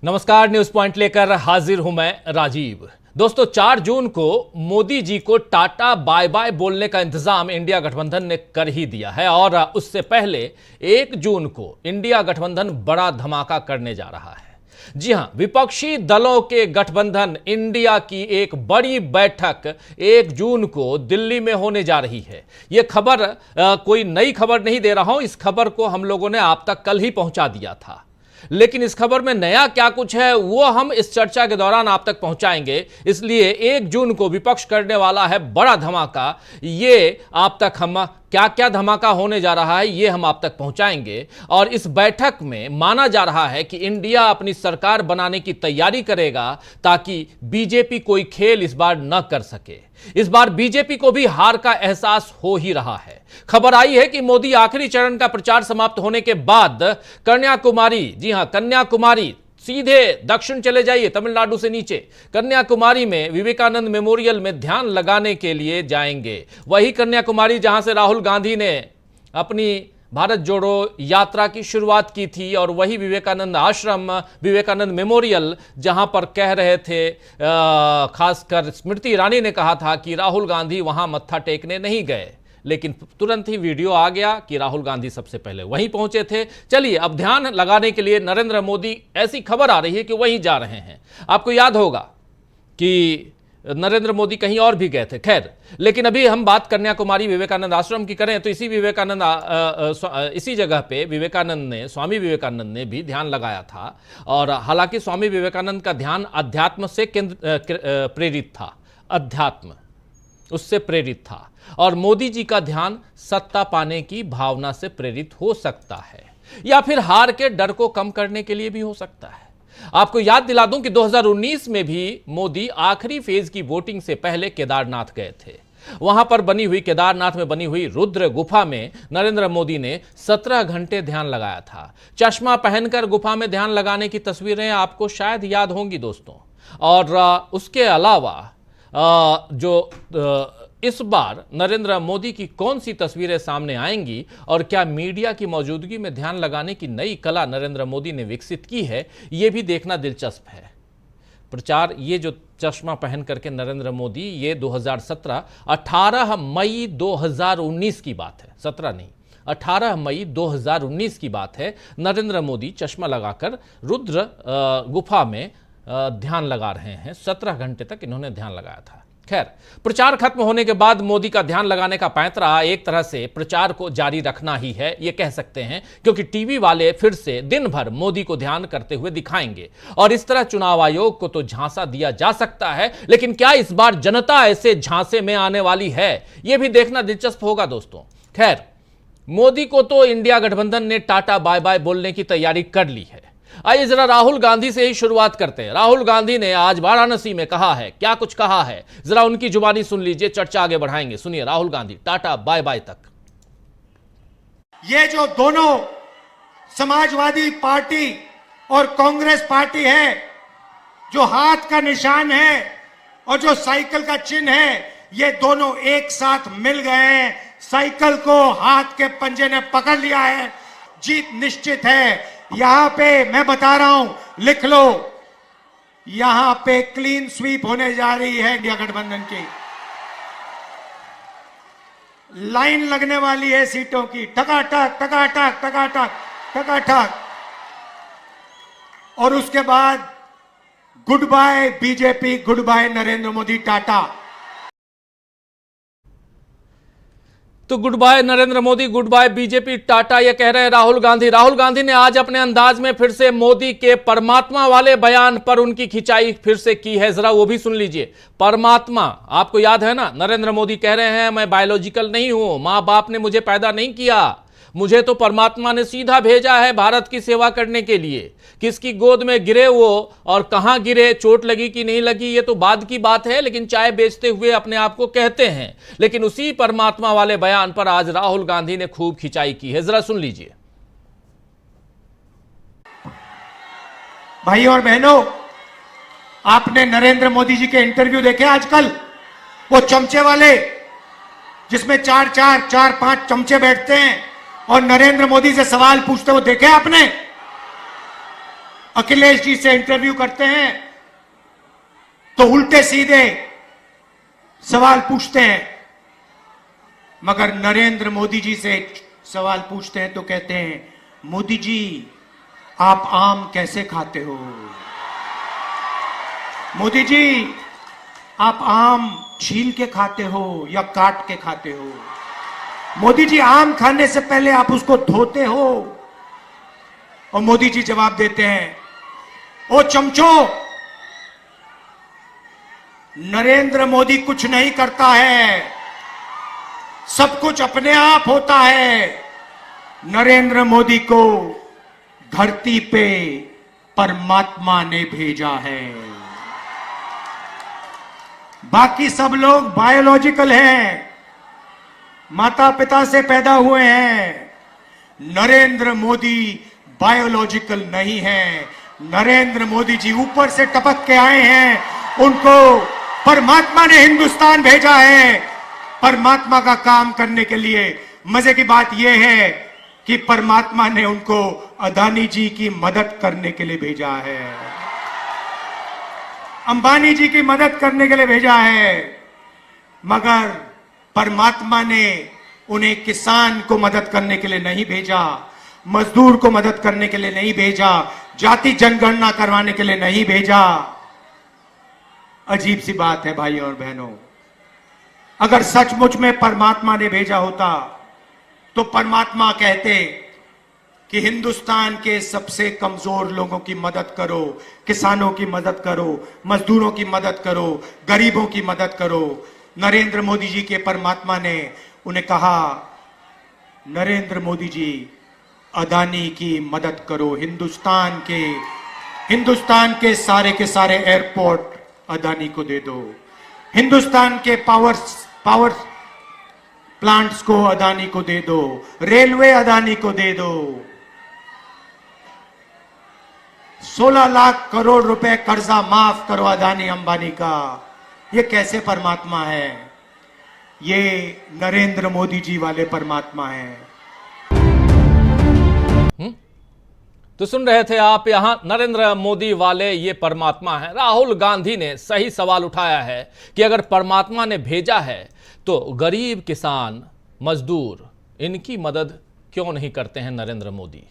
नमस्कार, news point लेकर हाजिर हूं मैं राजीव। दोस्तों, 4 जून को मोदी जी को टाटा बाय बाय बोलने का इंतजाम इंडिया गठबंधन ने कर ही दिया है और उससे पहले 1 जून को इंडिया गठबंधन बड़ा धमाका करने जा रहा है। जी हां, विपक्षी दलों के गठबंधन इंडिया की एक बड़ी बैठक 1 जून को दिल्ली में होने जा रही है। यह खबर कोई नई खबर नहीं दे रहा हूं, इस खबर को हम लोगों ने आप तक कल ही पहुंचा दिया था, लेकिन इस खबर में नया क्या कुछ है वो हम इस चर्चा के दौरान आप तक पहुंचाएंगे। इसलिए 1 जून को विपक्ष करने वाला है बड़ा धमाका। ये आप तक हम क्या क्या धमाका होने जा रहा है ये हम आप तक पहुंचाएंगे। और इस बैठक में माना जा रहा है कि इंडिया अपनी सरकार बनाने की तैयारी करेगा ताकि बीजेपी कोई खेल इस बार न कर सके। इस बार बीजेपी को भी हार का एहसास हो ही रहा है। खबर आई है कि मोदी आखिरी चरण का प्रचार समाप्त होने के बाद कन्याकुमारी, जी हां कन्याकुमारी, सीधे दक्षिण चले जाइए तमिलनाडु से नीचे, कन्याकुमारी में विवेकानंद मेमोरियल में ध्यान लगाने के लिए जाएंगे। वही कन्याकुमारी जहां से राहुल गांधी ने अपनी भारत जोड़ो यात्रा की शुरुआत की थी और वही विवेकानंद आश्रम, विवेकानंद मेमोरियल, जहां पर कह रहे थे, खासकर स्मृति ईरानी ने कहा था कि राहुल गांधी वहां मत्था टेकने नहीं गए, लेकिन तुरंत ही वीडियो आ गया कि राहुल गांधी सबसे पहले वहीं पहुंचे थे। चलिए, अब ध्यान लगाने के लिए नरेंद्र मोदी, ऐसी खबर आ रही है कि वहीं जा रहे हैं। आपको याद होगा कि नरेंद्र मोदी कहीं और भी गए थे, खैर, लेकिन अभी हम बात कन्याकुमारी विवेकानंद आश्रम की करें तो इसी जगह पे स्वामी विवेकानंद ने भी ध्यान लगाया था। और हालांकि स्वामी विवेकानंद का ध्यान अध्यात्म से प्रेरित था, अध्यात्म उससे प्रेरित था, और मोदी जी का ध्यान सत्ता पाने की भावना से प्रेरित हो सकता है, या फिर हार के डर को कम करने के लिए भी हो सकता है। आपको याद दिला दूं कि 2019 में भी मोदी आखिरी फेज की वोटिंग से पहले केदारनाथ गए थे। वहां पर केदारनाथ में बनी हुई रुद्र गुफा में नरेंद्र मोदी ने 17 घंटे ध्यान लगाया था। चश्मा पहनकर गुफा में ध्यान लगाने की तस्वीरें आपको शायद याद होंगी दोस्तों। और उसके अलावा इस बार नरेंद्र मोदी की कौन सी तस्वीरें सामने आएंगी और क्या मीडिया की मौजूदगी में ध्यान लगाने की नई कला नरेंद्र मोदी ने विकसित की है, यह भी देखना दिलचस्प है। प्रचार, ये जो चश्मा पहन करके नरेंद्र मोदी, ये 18 मई 2019 की बात है, 17 नहीं, 18 मई 2019 की बात है। नरेंद्र मोदी चश्मा लगाकर रुद्र गुफा में ध्यान लगा रहे हैं। 17 घंटे तक इन्होंने ध्यान लगाया था। खैर, प्रचार खत्म होने के बाद मोदी का ध्यान लगाने का पैंतरा एक तरह से प्रचार को जारी रखना ही है, ये कह सकते हैं, क्योंकि टीवी वाले फिर से दिन भर मोदी को ध्यान करते हुए दिखाएंगे और इस तरह चुनाव आयोग को तो झांसा दिया जा सकता है, लेकिन क्या इस बार जनता ऐसे झांसे में आने वाली है, यह भी देखना दिलचस्प होगा दोस्तों। खैर, मोदी को तो इंडिया गठबंधन ने टाटा बाय बाय बोलने की तैयारी कर ली है। आइए जरा राहुल गांधी से ही शुरुआत करते हैं। राहुल गांधी ने आज वाराणसी में कहा है, क्या कुछ कहा है, जरा उनकी जुबानी सुन लीजिए, चर्चा आगे बढ़ाएंगे। सुनिए Rahul Gandhi, tata bye bye तक। ये जो दोनों समाजवादी पार्टी और कांग्रेस पार्टी है, जो हाथ का निशान है और जो साइकिल का चिन्ह है, ये दोनों एक साथ मिल गए हैं, साइकिल को हाथ के पंजे ने पकड़ लिया है, जीत निश्चित है। यहां पे मैं बता रहा हूं, लिख लो, यहां पे क्लीन स्वीप होने जा रही है इंडिया गठबंधन की। लाइन लगने वाली है सीटों की, टकाटक टकाटक टकाटक टकाटक। और उसके बाद goodbye BJP, goodbye Narendra Modi, tata. तो goodbye Narendra Modi, goodbye BJP, tata, ये कह रहे हैं राहुल गांधी। राहुल गांधी ने आज अपने अंदाज में फिर से मोदी के परमात्मा वाले बयान पर उनकी खिंचाई फिर से की है, जरा वो भी सुन लीजिए। परमात्मा, आपको याद है ना, नरेंद्र मोदी कह रहे हैं मैं बायोलॉजिकल नहीं हूं, मां बाप ने मुझे पैदा नहीं किया, मुझे तो परमात्मा ने सीधा भेजा है भारत की सेवा करने के लिए। किसकी गोद में गिरे वो और कहां गिरे, चोट लगी कि नहीं लगी, ये तो बाद की बात है, लेकिन चाय बेचते हुए अपने आप को कहते हैं। लेकिन उसी परमात्मा वाले बयान पर आज राहुल गांधी ने खूब खिंचाई की है, जरा सुन लीजिए। भाई और बहनों, आपने नरेंद्र मोदी जी के इंटरव्यू देखे आजकल, वो चमचे वाले, जिसमें 4-5 चमचे बैठते हैं और नरेंद्र मोदी से सवाल पूछते हुए देखे आपने? अखिलेश जी से इंटरव्यू करते हैं तो उल्टे सीधे सवाल पूछते हैं, मगर नरेंद्र मोदी जी से सवाल पूछते हैं तो कहते हैं, मोदी जी आप आम कैसे खाते हो? मोदी जी आप आम छील के खाते हो या काट के खाते हो? मोदी जी आम खाने से पहले आप उसको धोते हो? और मोदी जी जवाब देते हैं, ओ चमचो, नरेंद्र मोदी कुछ नहीं करता है, सब कुछ अपने आप होता है। नरेंद्र मोदी को धरती पे परमात्मा ने भेजा है, बाकी सब लोग बायोलॉजिकल हैं, माता पिता से पैदा हुए हैं। नरेंद्र मोदी बायोलॉजिकल नहीं है। नरेंद्र मोदी जी ऊपर से टपक के आए हैं, उनको परमात्मा ने हिंदुस्तान भेजा है परमात्मा का काम करने के लिए। मजे की बात यह है कि परमात्मा ने उनको अदानी जी की मदद करने के लिए भेजा है, अंबानी जी की मदद करने के लिए भेजा है, मगर परमात्मा ने उन्हें किसान को मदद करने के लिए नहीं भेजा, मजदूर को मदद करने के लिए नहीं भेजा, जाति जनगणना करवाने के लिए नहीं भेजा। अजीब सी बात है भाइयों और बहनों, अगर सचमुच में परमात्मा ने भेजा होता तो परमात्मा कहते कि हिंदुस्तान के सबसे कमजोर लोगों की मदद करो, किसानों की मदद करो, मजदूरों की मदद करो, गरीबों की मदद करो। नरेंद्र मोदी जी के परमात्मा ने उन्हें कहा, नरेंद्र मोदी जी अदानी की मदद करो, हिंदुस्तान के सारे एयरपोर्ट अदानी को दे दो, हिंदुस्तान के पावर प्लांट्स को अदानी को दे दो, रेलवे अदानी को दे दो। 16 लाख करोड़ रुपए कर्जा माफ करो अदानी अंबानी का। ये कैसे परमात्मा है? ये नरेंद्र मोदी जी वाले परमात्मा है। तो सुन रहे थे आप, यहां नरेंद्र मोदी वाले ये परमात्मा है। राहुल गांधी ने सही सवाल उठाया है कि अगर परमात्मा ने भेजा है तो गरीब, किसान, मजदूर, इनकी मदद क्यों नहीं करते हैं नरेंद्र मोदी?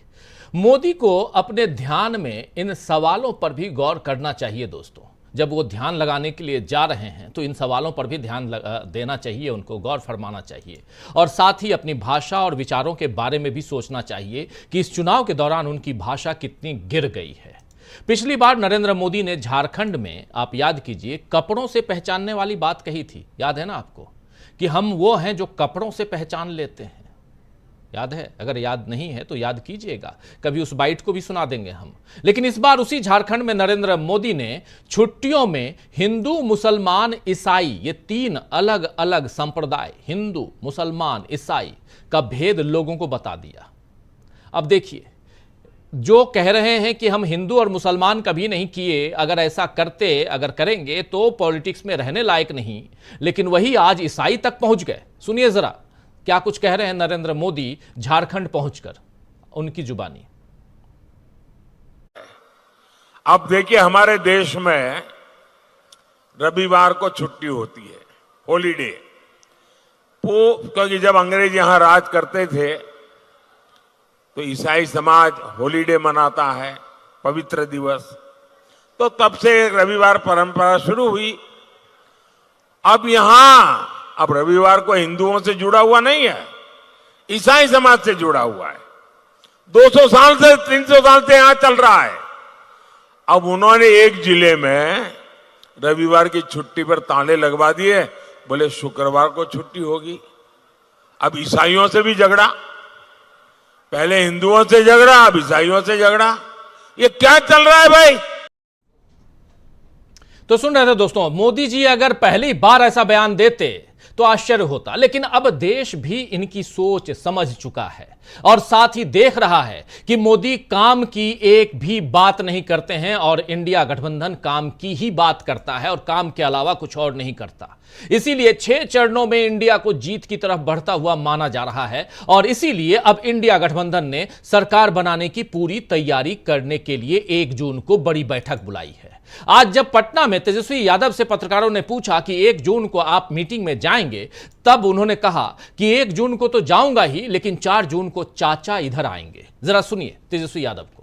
मोदी को अपने ध्यान में इन सवालों पर भी गौर करना चाहिए दोस्तों। जब वो ध्यान लगाने के लिए जा रहे हैं तो इन सवालों पर भी ध्यान देना चाहिए, उनको गौर फरमाना चाहिए, और साथ ही अपनी भाषा और विचारों के बारे में भी सोचना चाहिए कि इस चुनाव के दौरान उनकी भाषा कितनी गिर गई है। पिछली बार नरेंद्र मोदी ने झारखंड में, आप याद कीजिए, कपड़ों से पहचानने वाली बात कही थी, याद है ना आपको, कि हम वो हैं जो कपड़ों से पहचान लेते हैं। याद है? अगर याद नहीं है तो याद कीजिएगा, कभी उस बाइट को भी सुना देंगे हम। लेकिन इस बार उसी झारखंड में नरेंद्र मोदी ने छुट्टियों में हिंदू, मुसलमान, ईसाई, ये 3 अलग अलग संप्रदाय, हिंदू, मुसलमान, ईसाई का भेद लोगों को बता दिया। अब देखिए, जो कह रहे हैं कि हम हिंदू और मुसलमान कभी नहीं किए, अगर ऐसा अगर करेंगे तो पॉलिटिक्स में रहने लायक नहीं, लेकिन वही आज ईसाई तक पहुंच गए। सुनिए जरा क्या कुछ कह रहे हैं नरेंद्र मोदी झारखंड पहुंचकर, उनकी जुबानी। अब देखिए, हमारे देश में रविवार को छुट्टी होती है, हॉलीडे। क्योंकि जब अंग्रेज यहां राज करते थे तो ईसाई समाज हॉलीडे मनाता है, पवित्र दिवस, तो तब से रविवार परंपरा शुरू हुई। अब रविवार को हिंदुओं से जुड़ा हुआ नहीं है, ईसाई समाज से जुड़ा हुआ है। 200 साल से, 300 साल से यहां चल रहा है। अब उन्होंने एक जिले में रविवार की छुट्टी पर ताले लगवा दिए, बोले शुक्रवार को छुट्टी होगी। अब ईसाइयों से भी झगड़ा, पहले हिंदुओं से झगड़ा, अब ईसाइयों से झगड़ा। ये क्या चल रहा है भाई? तो सुन रहे थे दोस्तों, मोदी जी अगर पहली बार ऐसा बयान देते तो आश्चर्य होता, लेकिन अब देश भी इनकी सोच समझ चुका है। और साथ ही देख रहा है कि मोदी काम की एक भी बात नहीं करते हैं और इंडिया गठबंधन काम की ही बात करता है और काम के अलावा कुछ और नहीं करता। इसीलिए 6 चरणों में इंडिया को जीत की तरफ बढ़ता हुआ माना जा रहा है और इसीलिए अब इंडिया गठबंधन ने सरकार बनाने की पूरी तैयारी करने के लिए 1 जून को बड़ी बैठक बुलाई है। आज जब पटना में तेजस्वी यादव से पत्रकारों ने पूछा कि 1 जून को आप मीटिंग में जाएंगे, तब उन्होंने कहा कि 1 जून को तो जाऊंगा ही, लेकिन 4 जून को चाचा इधर आएंगे। जरा सुनिए तेजस्वी यादव को।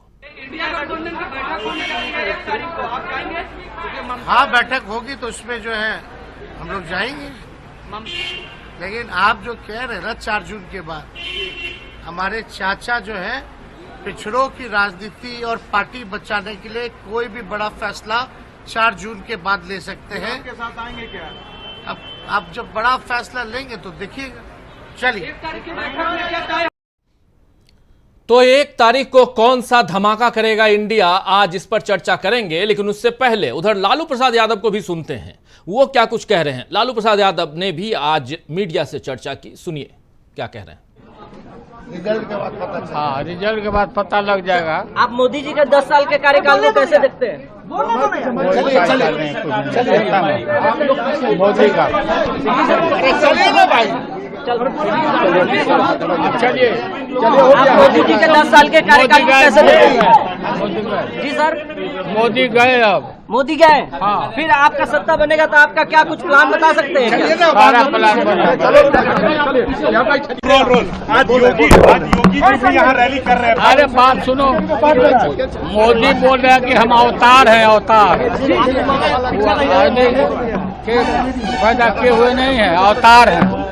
हाँ, बैठक होगी तो उसमें जो है हम लोग जाएंगे, लेकिन आप जो कह रहे हैं ना 4 जून के बाद, हमारे चाचा जो है पिछड़ों की राजनीति और पार्टी बचाने के लिए कोई भी बड़ा फैसला 4 जून के बाद ले सकते हैं। आपके साथ आएंगे क्या? अब आप जब बड़ा फैसला लेंगे तो देखिएगा। चलिए, तो 1 तारीख को कौन सा धमाका करेगा इंडिया, आज इस पर चर्चा करेंगे। लेकिन उससे पहले उधर लालू प्रसाद यादव को भी सुनते हैं, वो क्या कुछ कह रहे हैं। लालू प्रसाद यादव ने भी आज मीडिया से चर्चा की, सुनिए क्या कह रहे हैं। रिजल्ट के बाद पता। हाँ, रिजल्ट के बाद पता लग जाएगा। आप मोदी जी के 10 साल के कार्यकाल को कैसे देखते हैं? मोदी का चलिए ना भाई, चलिए आप मोदी जी के 10 साल के कार्यकाल को कैसे देखते हैं? जी सर, मोदी गए, अब मोदी गए। हाँ। फिर आपका सत्ता बनेगा तो आपका क्या कुछ प्लान बता सकते हैं क्या? सारा प्लान बना। आज योगी जी भी यहाँ रैली कर रहे हैं। अरे बात सुनो, मोदी बोल रहे हैं कि हम अवतार हैं, अवतार पैदा किए हुए नहीं है, अवतार हैं।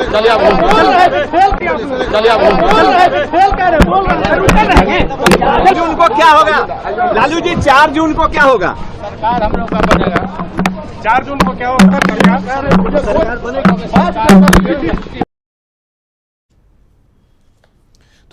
चलिए आप जून को क्या होगा लालू जी? 4 जून को क्या होगा? सरकार हम लोग का बनेगा। 4 जून को क्या होगा?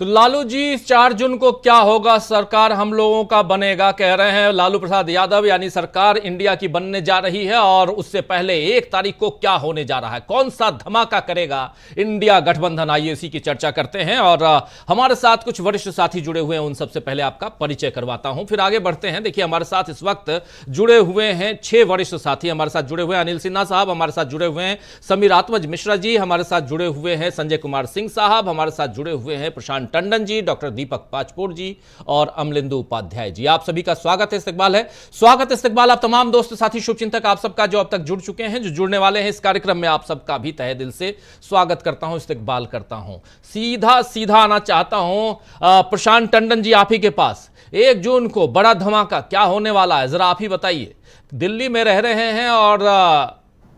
तो लालू जी 4 जून को क्या होगा, सरकार हम लोगों का बनेगा कह रहे हैं लालू प्रसाद यादव, यानी सरकार इंडिया की बनने जा रही है। और उससे पहले 1 तारीख को क्या होने जा रहा है, कौन सा धमाका करेगा इंडिया गठबंधन, आइए इसी की चर्चा करते हैं। और हमारे साथ कुछ वरिष्ठ साथी जुड़े हुए हैं, उन सबसे पहले आपका परिचय करवाता हूं, फिर आगे बढ़ते हैं। देखिए हमारे साथ इस वक्त जुड़े हुए हैं 6 वरिष्ठ साथी हमारे साथ जुड़े हुए हैं। अनिल सिन्हा साहब हमारे साथ जुड़े हुए हैं, समीर आत्मज मिश्रा जी हमारे साथ जुड़े हुए हैं, संजय कुमार सिंह साहब हमारे साथ जुड़े हुए हैं, प्रशांत टंडन जी, डॉक्टर दीपक पाचपोर जी और अमलिंदु उपाध्याय जी। आप सभी का स्वागत है, इस्तकबाल है, स्वागत इस्तकबाल आप तमाम दोस्त साथी शुभचिंतक आप सबका जो अब तक जुड़ चुके हैं, जो जुड़ने वाले हैं इस कार्यक्रम में, आप सबका भी तहे दिल से स्वागत करता हूं, इस्तकबाल करता हूं। सीधा आना चाहता हूं प्रशांत टंडन जी, आप ही के पास 1 जून को बड़ा धमाका क्या होने वाला है, जरा आप ही बताइए। दिल्ली में रह रहे हैं और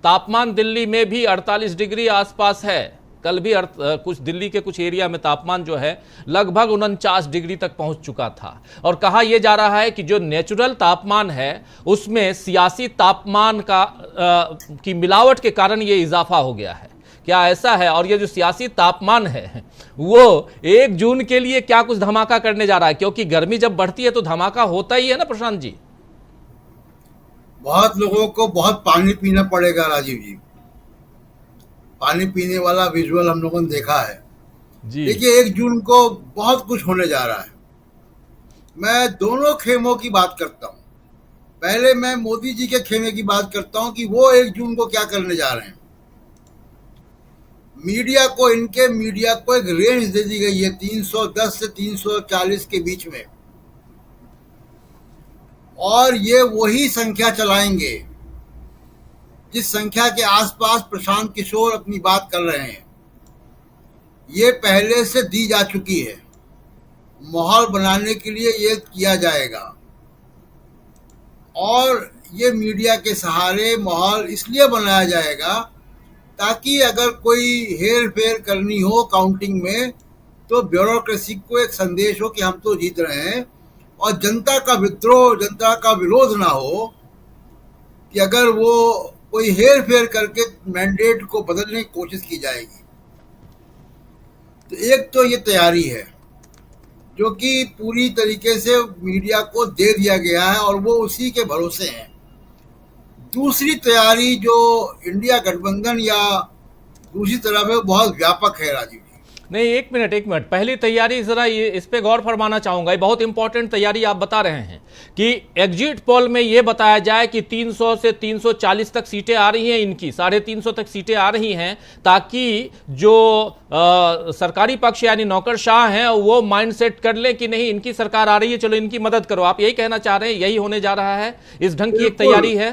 तापमान दिल्ली में भी 48 डिग्री आसपास है। कल भी कुछ दिल्ली के कुछ एरिया में तापमान जो है लगभग 49 डिग्री तक पहुंच चुका था। और कहा यह जा रहा है कि जो नेचुरल तापमान है उसमें सियासी तापमान का की मिलावट के कारण ये इजाफा हो गया है। क्या ऐसा है? और ये जो सियासी तापमान है वो 1 जून के लिए क्या कुछ धमाका करने जा रहा है? क्योंकि गर्मी जब बढ़ती है तो धमाका होता ही है ना प्रशांत जी। बहुत लोगों को बहुत पानी पीना पड़ेगा राजीव जी, पानी पीने वाला विजुअल हम लोगों ने देखा है जी। देखिए 1 जून को बहुत कुछ होने जा रहा है। मैं दोनों खेमों की बात करता हूँ। पहले मैं मोदी जी के खेमे की बात करता हूँ कि वो 1 जून को क्या करने जा रहे हैं। मीडिया को एक रेंज दे दी गई है 310 से 340 के बीच में, और ये वही संख्या चलाएंगे जिस संख्या के आसपास प्रशांत किशोर अपनी बात कर रहे हैं। ये पहले से दी जा चुकी है, माहौल बनाने के लिए ये किया जाएगा। और ये मीडिया के सहारे माहौल इसलिए बनाया जाएगा ताकि अगर कोई हेर फेर करनी हो काउंटिंग में तो ब्यूरोक्रेसी को एक संदेश हो कि हम तो जीत रहे हैं, और जनता का विद्रोह, जनता का विरोध ना हो कि अगर वो कोई हेर फेर करके मैंडेट को बदलने की कोशिश की जाएगी। तो एक तो ये तैयारी है जो कि पूरी तरीके से मीडिया को दे दिया गया है और वो उसी के भरोसे हैं। दूसरी तैयारी जो इंडिया गठबंधन या दूसरी तरफ है वो बहुत व्यापक है राजीव जी। नहीं, एक मिनट, पहली तैयारी जरा ये इस पे गौर फरमाना चाहूंगा। ये बहुत इंपॉर्टेंट तैयारी आप बता रहे हैं कि एग्जिट पोल में ये बताया जाए कि 300 से 340 तक सीटें आ रही हैं, इनकी 350 तक सीटें आ रही हैं, ताकि जो सरकारी पक्ष यानी नौकरशाह हैं वो माइंडसेट कर ले कि नहीं इनकी सरकार आ रही है, चलो इनकी मदद करो। आप यही कहना चाह रहे हैं, यही होने जा रहा है, इस ढंग की एक तैयारी है?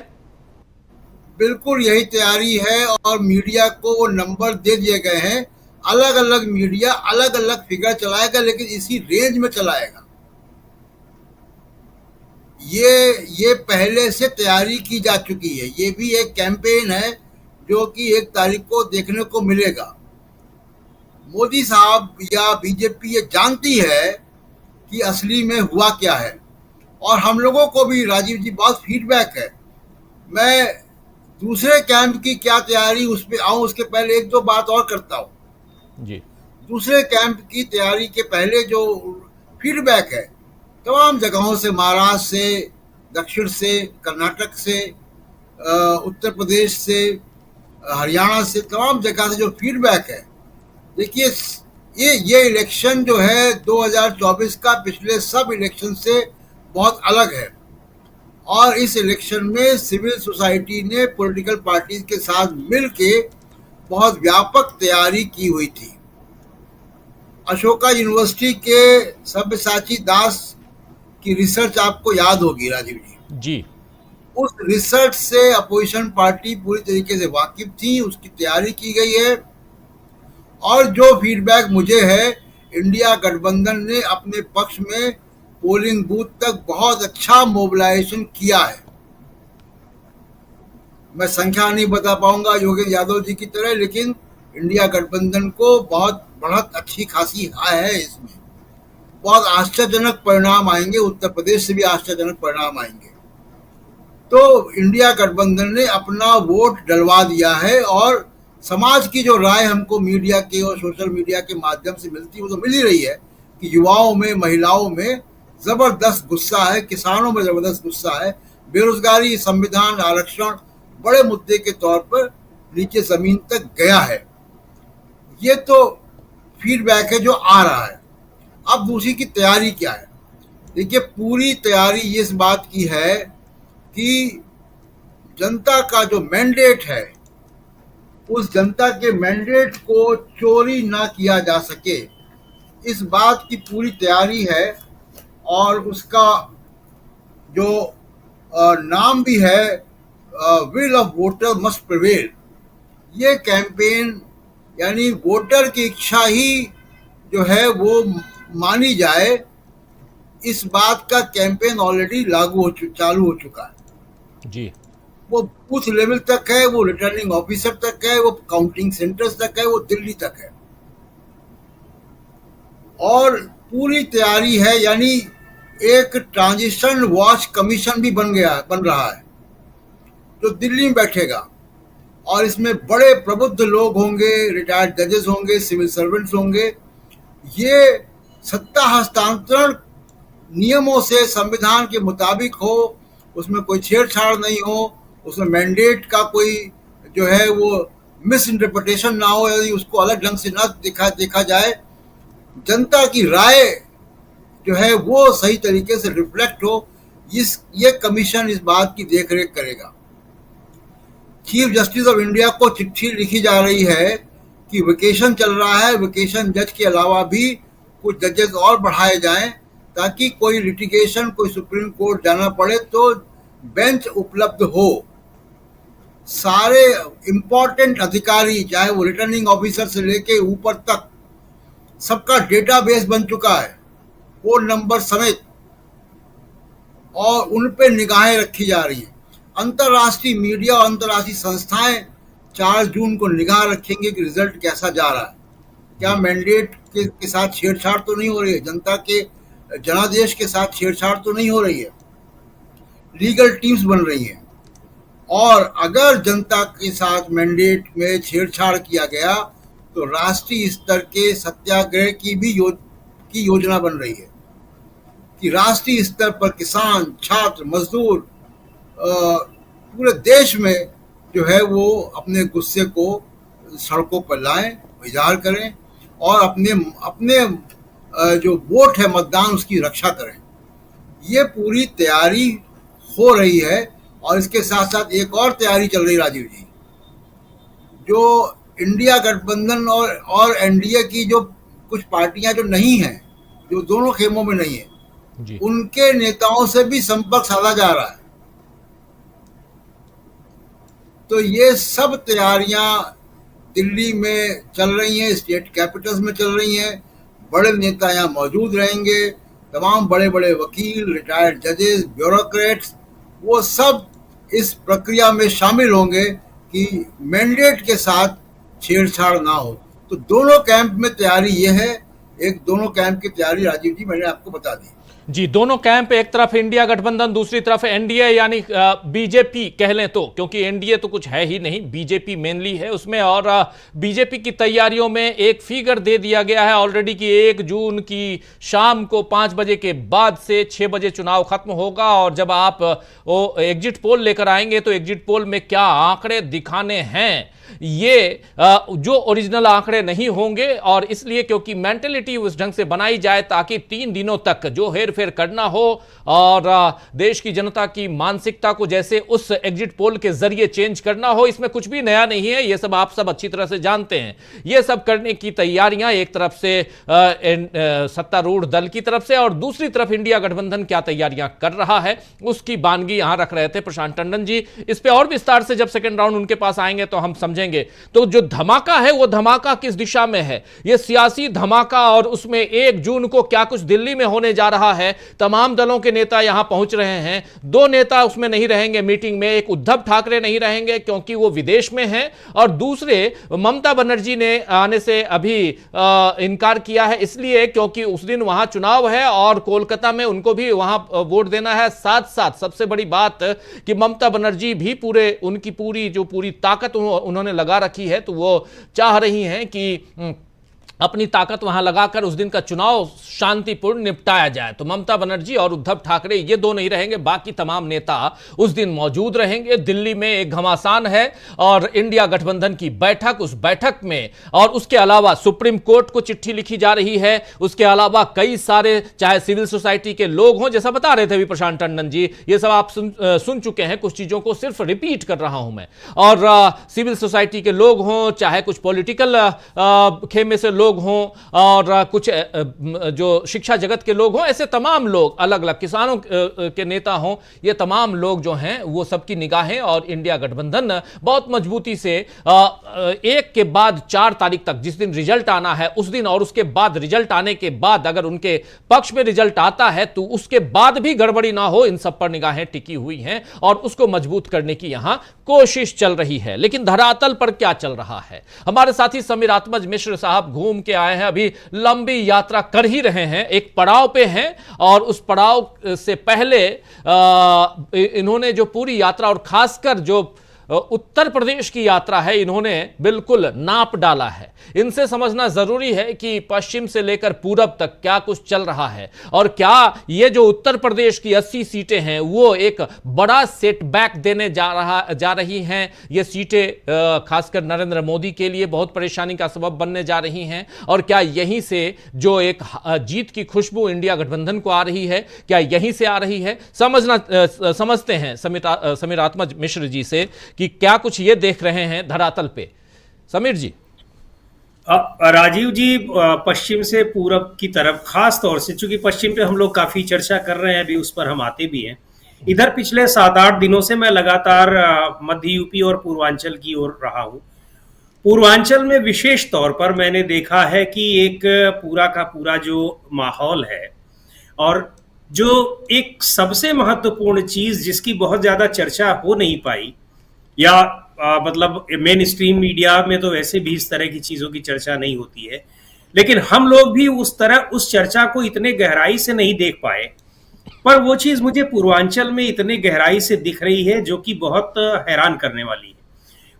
बिल्कुल यही तैयारी है और मीडिया को वो नंबर दे दिए गए हैं। अलग अलग मीडिया अलग अलग फिगर चलाएगा, लेकिन इसी रेंज में चलाएगा। ये पहले से तैयारी की जा चुकी है। ये भी एक कैंपेन है जो कि 1 तारीख को देखने को मिलेगा। मोदी साहब या बीजेपी ये जानती है कि असली में हुआ क्या है, और हम लोगों को भी राजीव जी बहुत फीडबैक है। मैं दूसरे कैंप की क्या तैयारी उस पर आऊं उसके पहले 1-2 बात और करता हूं जी। दूसरे कैंप की तैयारी के पहले जो फीडबैक है तमाम जगहों से, महाराष्ट्र से, दक्षिण से, कर्नाटक से, उत्तर प्रदेश से, हरियाणा से, तमाम जगह से जो फीडबैक है, देखिए ये इलेक्शन जो है 2024 का पिछले सब इलेक्शन से बहुत अलग है। और इस इलेक्शन में सिविल सोसाइटी ने पॉलिटिकल पार्टीज के साथ मिलके बहुत व्यापक तैयारी की हुई थी। अशोका यूनिवर्सिटी के सब्यसाची दास की रिसर्च आपको याद होगी राजीव जी। उस रिसर्च से अपोजिशन पार्टी पूरी तरीके से वाकिफ थी, उसकी तैयारी की गई है। और जो फीडबैक मुझे है, इंडिया गठबंधन ने अपने पक्ष में पोलिंग बूथ तक बहुत अच्छा मोबिलाइजेशन किया है। मैं संख्या नहीं बता पाऊंगा योगेंद्र यादव जी की तरह, लेकिन इंडिया गठबंधन को बहुत बढ़त अच्छी खासी है। इसमें बहुत आश्चर्यजनक परिणाम आएंगे, उत्तर प्रदेश से भी आश्चर्यजनक परिणाम आएंगे। तो इंडिया गठबंधन ने अपना वोट डलवा दिया है, और समाज की जो राय हमको मीडिया के और सोशल मीडिया के माध्यम से मिलती है वो तो मिल ही रही है कि युवाओं में, महिलाओं में जबरदस्त गुस्सा है, किसानों में जबरदस्त गुस्सा है। बेरोजगारी, संविधान, आरक्षण बड़े मुद्दे के तौर पर नीचे जमीन तक गया है। ये तो फीडबैक है जो आ रहा है। अब दूसरी की तैयारी क्या है? देखिए, पूरी तैयारी इस बात की है कि जनता का जो मैंडेट है, उस जनता के मैंडेट को चोरी ना किया जा सके, इस बात की पूरी तैयारी है। और उसका जो नाम भी है will of voter must prevail. ये कैंपेन यानी वोटर की इच्छा ही जो है वो मानी जाए, इस बात का कैंपेन ऑलरेडी चालू हो चुका है जी। वो बूथ लेवल तक है, वो रिटर्निंग ऑफिसर तक है, वो काउंटिंग सेंटर्स तक है, वो दिल्ली तक है। और पूरी तैयारी है, यानी एक ट्रांजिशन वॉच कमीशन भी बन रहा है जो दिल्ली में बैठेगा, और इसमें बड़े प्रबुद्ध लोग होंगे, रिटायर्ड जजेस होंगे, सिविल सर्वेंट्स होंगे। ये सत्ता हस्तांतरण नियमों से, संविधान के मुताबिक हो, उसमें कोई छेड़छाड़ नहीं हो, उसमें मैंडेट का कोई जो है वो मिस इंटरप्रिटेशन ना हो, यदि उसको अलग ढंग से ना देखा जाए, जनता की राय जो है वो सही तरीके से रिफ्लेक्ट हो, ये कमीशन इस बात की देखरेख करेगा। चीफ जस्टिस ऑफ इंडिया को चिट्ठी लिखी जा रही है कि वेकेशन चल रहा है, वेकेशन जज के अलावा भी कुछ जजेस और बढ़ाए जाएं, ताकि कोई लिटिगेशन, कोई सुप्रीम कोर्ट जाना पड़े तो बेंच उपलब्ध हो। सारे इंपॉर्टेंट अधिकारी, चाहे वो रिटर्निंग ऑफिसर से लेके ऊपर तक, सबका डेटाबेस बन चुका है, फोन नंबर समेत, और उन पे निगाहें रखी जा रही है। अंतर्राष्ट्रीय मीडिया और अंतर्राष्ट्रीय संस्थाएं 4 जून को निगाह रखेंगे कि रिजल्ट कैसा जा रहा है, क्या मैंडेट के साथ छेड़छाड़ तो नहीं हो रही है, जनता के जनादेश के साथ छेड़छाड़ तो नहीं हो रही है, लीगल टीम्स बन रही हैं। और अगर जनता के साथ मैंडेट में छेड़छाड़ किया गया तो राष्ट्रीय स्तर के सत्याग्रह की भी योजना बन रही है कि राष्ट्रीय स्तर पर किसान, छात्र, मजदूर पूरे देश में जो है वो अपने गुस्से को सड़कों पर लाएं, इजहार करें और अपने अपने जो वोट है मतदान उसकी रक्षा करें। ये पूरी तैयारी हो रही है और इसके साथ साथ एक और तैयारी चल रही राजीव जी, जो इंडिया गठबंधन और एनडीए की जो कुछ पार्टियां जो नहीं हैं, जो दोनों खेमों में नहीं है, उनके नेताओं से भी संपर्क साधा जा रहा है। तो ये सब तैयारियां दिल्ली में चल रही हैं, स्टेट कैपिटल्स में चल रही हैं। बड़े नेता यहाँ मौजूद रहेंगे, तमाम बड़े बड़े वकील, रिटायर्ड जजेस, ब्यूरोक्रेट्स, वो सब इस प्रक्रिया में शामिल होंगे कि मैंडेट के साथ छेड़छाड़ ना हो। तो दोनों कैंप में तैयारी ये है। दोनों कैंप की तैयारी राजीव जी मैंने आपको बता दी जी। दोनों कैंप, एक तरफ इंडिया गठबंधन, दूसरी तरफ एनडीए यानी बीजेपी कह लें तो, क्योंकि एनडीए तो कुछ है ही नहीं, बीजेपी मेनली है उसमें। और बीजेपी की तैयारियों में एक फिगर दे दिया गया है ऑलरेडी कि 1 जून की शाम को 5 बजे के बाद से 6 बजे चुनाव खत्म होगा। और जब आप वो एग्जिट पोल लेकर आएंगे तो एग्जिट पोल में क्या आंकड़े दिखाने हैं, ये जो ओरिजिनल आंकड़े नहीं होंगे। और इसलिए क्योंकि मेंटेलिटी उस ढंग से बनाई जाए ताकि 3 दिनों तक जो हेरफेर करना हो और देश की जनता की मानसिकता को जैसे उस एग्जिट पोल के जरिए चेंज करना हो, इसमें कुछ भी नया नहीं है। ये सब आप सब अच्छी तरह से जानते हैं। ये सब करने की तैयारियां एक तरफ से सत्तारूढ़ दल की तरफ से और दूसरी तरफ इंडिया गठबंधन क्या तैयारियां कर रहा है उसकी बानगी यहां रख रहे थे प्रशांत टंडन जी। इस पे और विस्तार से जब सेकेंड राउंड उनके पास आएंगे तो हम समझेंगे। तो जो धमाका है वो धमाका किस दिशा में है, ये सियासी धमाका, और उसमें 1 जून को क्या कुछ दिल्ली में होने जा रहा है। तमाम दलों के नेता यहां पहुंच रहे हैं। 2 नेता उसमें नहीं रहेंगे मीटिंग में। एक उद्धव ठाकरे नहीं रहेंगे क्योंकि वो विदेश में हैं, और दूसरे ममता बनर्जी ने आने से अभी इनकार किया है, इसलिए क्योंकि उस दिन वहां चुनाव है और कोलकाता में उनको भी वहां वोट देना है। साथ साथ सबसे बड़ी बात कि ममता बनर्जी भी उनकी पूरी ताकत उन्होंने लगा रखी है, तो वो चाह रही हैं कि अपनी ताकत वहां लगाकर उस दिन का चुनाव शांतिपूर्ण निपटाया जाए। तो ममता बनर्जी और उद्धव ठाकरे ये 2 नहीं रहेंगे, बाकी तमाम नेता उस दिन मौजूद रहेंगे। दिल्ली में एक घमासान है और इंडिया गठबंधन की बैठक, उस बैठक में और उसके अलावा सुप्रीम कोर्ट को चिट्ठी लिखी जा रही है। उसके अलावा कई सारे चाहे सिविल सोसाइटी के लोग हों, जैसा बता रहे थे अभी प्रशांत टंडन जी, ये सब आप सुन चुके हैं, कुछ चीजों को सिर्फ रिपीट कर रहा हूं मैं। और सिविल सोसाइटी के लोग हों, चाहे कुछ पॉलिटिकल खेमे से लोग हों और कुछ जो शिक्षा जगत के लोग हों, ऐसे तमाम लोग, अलग अलग किसानों के नेता हों, ये तमाम लोग जो हैं वो सबकी निगाहें और इंडिया गठबंधन बहुत मजबूती से 1 के बाद 4 तारीख तक, जिस दिन रिजल्ट आना है उस दिन, और उसके बाद रिजल्ट आने के बाद अगर उनके पक्ष में रिजल्ट आता है तो उसके बाद भी गड़बड़ी ना हो, इन सब पर निगाहें टिकी हुई हैं और उसको मजबूत करने की यहां कोशिश चल रही है। लेकिन धरातल पर क्या चल रहा है, हमारे साथी समीर आत्मज मिश्र साहब घूम के आए हैं, अभी लंबी यात्रा कर ही रहे हैं, एक पड़ाव पे हैं और उस पड़ाव से पहले इन्होंने जो पूरी यात्रा और खासकर जो उत्तर प्रदेश की यात्रा है, इन्होंने बिल्कुल नाप डाला है। इनसे समझना जरूरी है कि पश्चिम से लेकर पूरब तक क्या कुछ चल रहा है और क्या ये जो उत्तर प्रदेश की 80 सीटें हैं वो एक बड़ा सेटबैक देने जा रही हैं। ये सीटें खासकर नरेंद्र मोदी के लिए बहुत परेशानी का सबब बनने जा रही हैं, और क्या यहीं से जो एक जीत की खुशबू इंडिया गठबंधन को आ रही है, क्या यहीं से आ रही है? समझते हैं समीर आत्मज मिश्र जी से कि क्या कुछ ये देख रहे हैं धरातल पे। समीर जी। राजीव जी, पश्चिम से पूरब की तरफ खास तौर से, चूंकि पश्चिम पे हम लोग काफी चर्चा कर रहे हैं, अभी उस पर हम आते भी हैं। इधर पिछले 7-8 दिनों से मैं लगातार मध्य यूपी और पूर्वांचल की ओर रहा हूं। पूर्वांचल में विशेष तौर पर मैंने देखा है कि एक पूरा का पूरा जो माहौल है और जो एक सबसे महत्वपूर्ण चीज जिसकी बहुत ज्यादा चर्चा हो नहीं पाई, या मतलब मेन स्ट्रीम मीडिया में तो वैसे भी इस तरह की चीजों की चर्चा नहीं होती है, लेकिन हम लोग भी उस चर्चा को इतने गहराई से नहीं देख पाए, पर वो चीज मुझे पूर्वांचल में इतने गहराई से दिख रही है जो कि बहुत हैरान करने वाली है।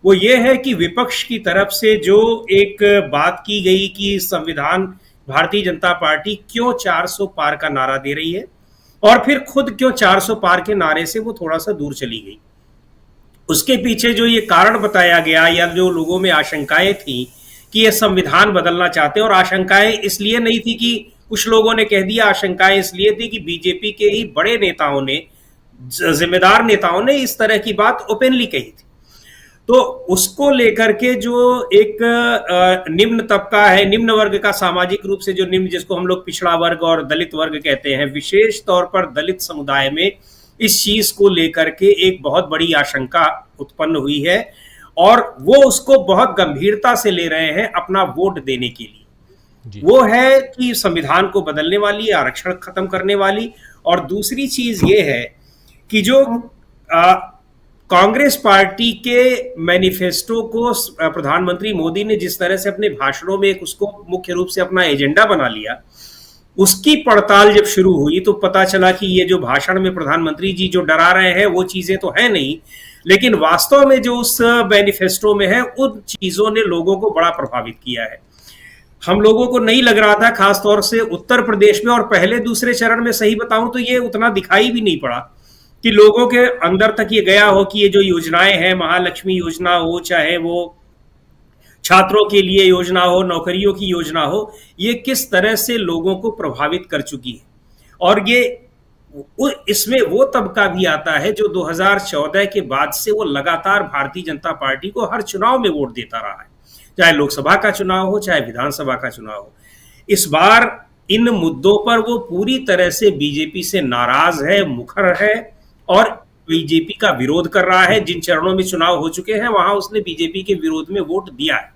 वो ये है कि विपक्ष की तरफ से जो एक बात की गई कि संविधान, भारतीय जनता पार्टी क्यों 400 पार का नारा दे रही है और फिर खुद क्यों 400 पार के नारे से वो थोड़ा सा दूर चली गई। उसके पीछे जो ये कारण बताया गया या जो लोगों में आशंकाएं थी कि ये संविधान बदलना चाहते हैं, और आशंकाएं इसलिए नहीं थी कि कुछ लोगों ने कह दिया, आशंकाएं इसलिए थी कि बीजेपी के ही बड़े नेताओं ने, जिम्मेदार नेताओं ने इस तरह की बात ओपनली कही थी। तो उसको लेकर के जो एक निम्न तबका है, निम्न वर्ग का, सामाजिक रूप से जो निम्न, जिसको हम लोग पिछड़ा वर्ग और दलित वर्ग कहते हैं, विशेष तौर पर दलित समुदाय में इस चीज को लेकर के एक बहुत बड़ी आशंका उत्पन्न हुई है और वो उसको बहुत गंभीरता से ले रहे हैं अपना वोट देने के लिए। वो है कि संविधान को बदलने वाली, आरक्षण खत्म करने वाली। और दूसरी चीज ये है कि जो कांग्रेस पार्टी के मैनिफेस्टो को प्रधानमंत्री मोदी ने जिस तरह से अपने भाषणों में उसको मुख्य रूप से अपना एजेंडा बना लिया, उसकी पड़ताल जब शुरू हुई तो पता चला कि ये जो भाषण में प्रधानमंत्री जी जो डरा रहे हैं वो चीजें तो है नहीं, लेकिन वास्तव में जो उस मैनिफेस्टो में है उन चीजों ने लोगों को बड़ा प्रभावित किया है। हम लोगों को नहीं लग रहा था, खासतौर से उत्तर प्रदेश में, और पहले दूसरे चरण में सही बताऊं तो ये उतना दिखाई भी नहीं पड़ा कि लोगों के अंदर तक ये गया हो कि ये जो योजनाएं हैं, महालक्ष्मी योजना हो, चाहे वो छात्रों के लिए योजना हो, नौकरियों की योजना हो, ये किस तरह से लोगों को प्रभावित कर चुकी है। और ये इसमें वो तबका भी आता है जो 2014 के बाद से वो लगातार भारतीय जनता पार्टी को हर चुनाव में वोट देता रहा है, चाहे लोकसभा का चुनाव हो, चाहे विधानसभा का चुनाव हो। इस बार इन मुद्दों पर वो पूरी तरह से बीजेपी से नाराज है, मुखर है और बीजेपी का विरोध कर रहा है। जिन चरणों में चुनाव हो चुके हैं वहां उसने बीजेपी के विरोध में वोट दिया है।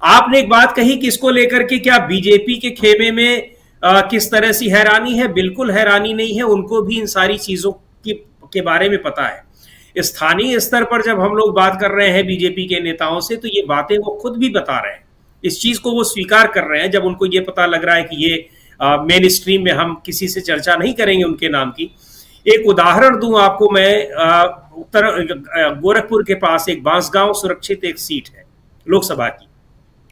आपने एक बात कही कि इसको लेकर के क्या बीजेपी के खेमे में किस तरह से हैरानी है? बिल्कुल हैरानी नहीं है, उनको भी इन सारी चीजों के बारे में पता है। स्थानीय स्तर पर जब हम लोग बात कर रहे हैं बीजेपी के नेताओं से, तो ये बातें वो खुद भी बता रहे हैं, इस चीज को वो स्वीकार कर रहे हैं। जब उनको ये पता लग रहा है कि ये मेन स्ट्रीम में हम किसी से चर्चा नहीं करेंगे उनके नाम की। एक उदाहरण दूं आपको मैं, उत्तर गोरखपुर के पास एक बांसगांव सुरक्षित एक सीट है लोकसभा की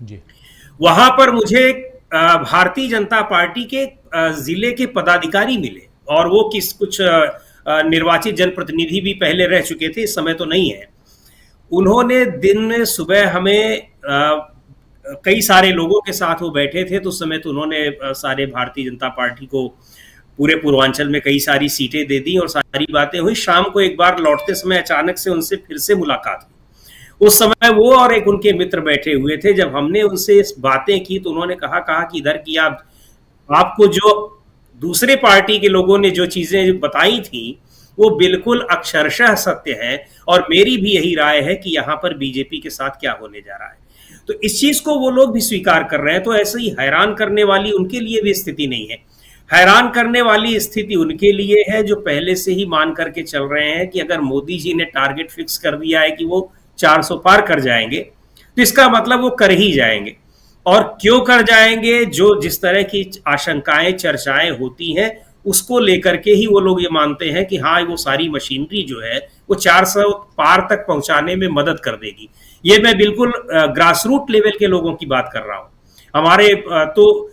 जी। वहां पर मुझे भारतीय जनता पार्टी के जिले के पदाधिकारी मिले और वो कुछ निर्वाचित जनप्रतिनिधि भी पहले रह चुके थे, इस समय तो नहीं है। उन्होंने दिन में सुबह हमें कई सारे लोगों के साथ वो बैठे थे, तो उस समय तो उन्होंने सारे भारतीय जनता पार्टी को पूरे पूर्वांचल में कई सारी सीटें दे दी और सारी बातें हुई। शाम को एक बार लौटते समय अचानक से उनसे फिर से मुलाकात हुई। उस समय वो और एक उनके मित्र बैठे हुए थे। जब हमने उनसे इस बातें की तो उन्होंने कहा कि इधर की आपको जो दूसरे पार्टी के लोगों ने जो चीजें बताई थी वो बिल्कुल अक्षरशः सत्य है और मेरी भी यही राय है कि यहाँ पर बीजेपी के साथ क्या होने जा रहा है। तो इस चीज को वो लोग भी स्वीकार कर रहे हैं। तो ऐसे ही हैरान करने वाली उनके लिए भी स्थिति नहीं है। हैरान करने वाली स्थिति उनके लिए है जो पहले से ही मान करके चल रहे हैं कि अगर मोदी जी ने टारगेट फिक्स कर दिया है कि वो 400 पार कर जाएंगे, तो इसका मतलब वो कर ही जाएंगे। और क्यों कर जाएंगे? जो जिस तरह की आशंकाएं, चर्चाएं होती हैं, उसको लेकर के ही वो लोग ये मानते हैं कि हाँ, वो सारी मशीनरी जो है वो 400 पार तक पहुंचाने में मदद कर देगी। ये मैं बिल्कुल ग्रासरूट लेवल के लोगों की बात कर रहा हूं। हमारे तो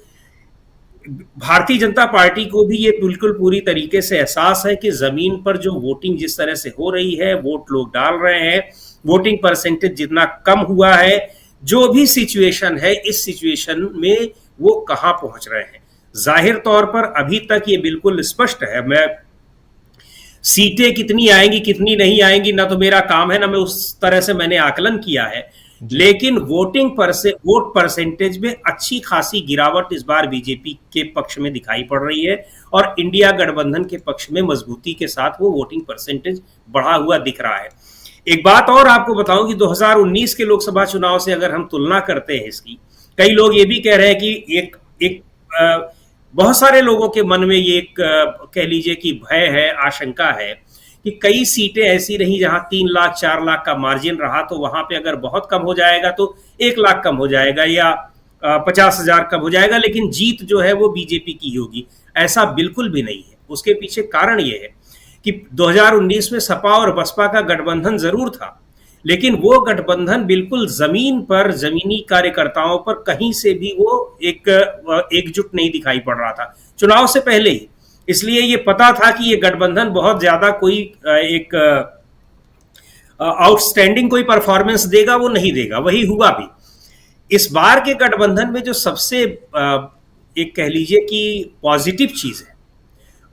भारतीय जनता पार्टी को भी ये बिल्कुल पूरी तरीके से एहसास है कि जमीन पर जो वोटिंग जिस तरह से हो रही है, वोट लोग डाल रहे हैं, वोटिंग परसेंटेज जितना कम हुआ है, जो भी सिचुएशन है, इस सिचुएशन में वो कहां पहुंच रहे हैं। जाहिर तौर पर अभी तक ये बिल्कुल स्पष्ट है। मैं सीटें कितनी आएंगी कितनी नहीं आएंगी ना तो मेरा काम है, ना मैं उस तरह से मैंने आकलन किया है, लेकिन वोट परसेंटेज में अच्छी खासी गिरावट इस बार बीजेपी के पक्ष में दिखाई पड़ रही है और इंडिया गठबंधन के पक्ष में मजबूती के साथ वो वोटिंग परसेंटेज बढ़ा हुआ दिख रहा है। एक बात और आपको बताऊं कि 2019 के लोकसभा चुनाव से अगर हम तुलना करते हैं इसकी, कई लोग ये भी कह रहे हैं कि बहुत सारे लोगों के मन में ये कह लीजिए कि भय है, आशंका है कि कई सीटें ऐसी रही जहां 3 लाख 4 लाख का मार्जिन रहा, तो वहां पे अगर बहुत कम हो जाएगा तो 1 लाख कम हो जाएगा या 50,000 कम हो जाएगा, लेकिन जीत जो है वो बीजेपी की होगी। ऐसा बिल्कुल भी नहीं है। उसके पीछे कारण ये है कि 2019 में सपा और बसपा का गठबंधन जरूर था, लेकिन वो गठबंधन बिल्कुल जमीन पर, जमीनी कार्यकर्ताओं पर कहीं से भी वो एकजुट नहीं दिखाई पड़ रहा था चुनाव से पहले ही। इसलिए ये पता था कि ये गठबंधन बहुत ज्यादा कोई एक आउटस्टैंडिंग कोई परफॉर्मेंस देगा, वो नहीं देगा। वही हुआ भी। इस बार के गठबंधन में जो सबसे एक कह लीजिए कि पॉजिटिव चीज है,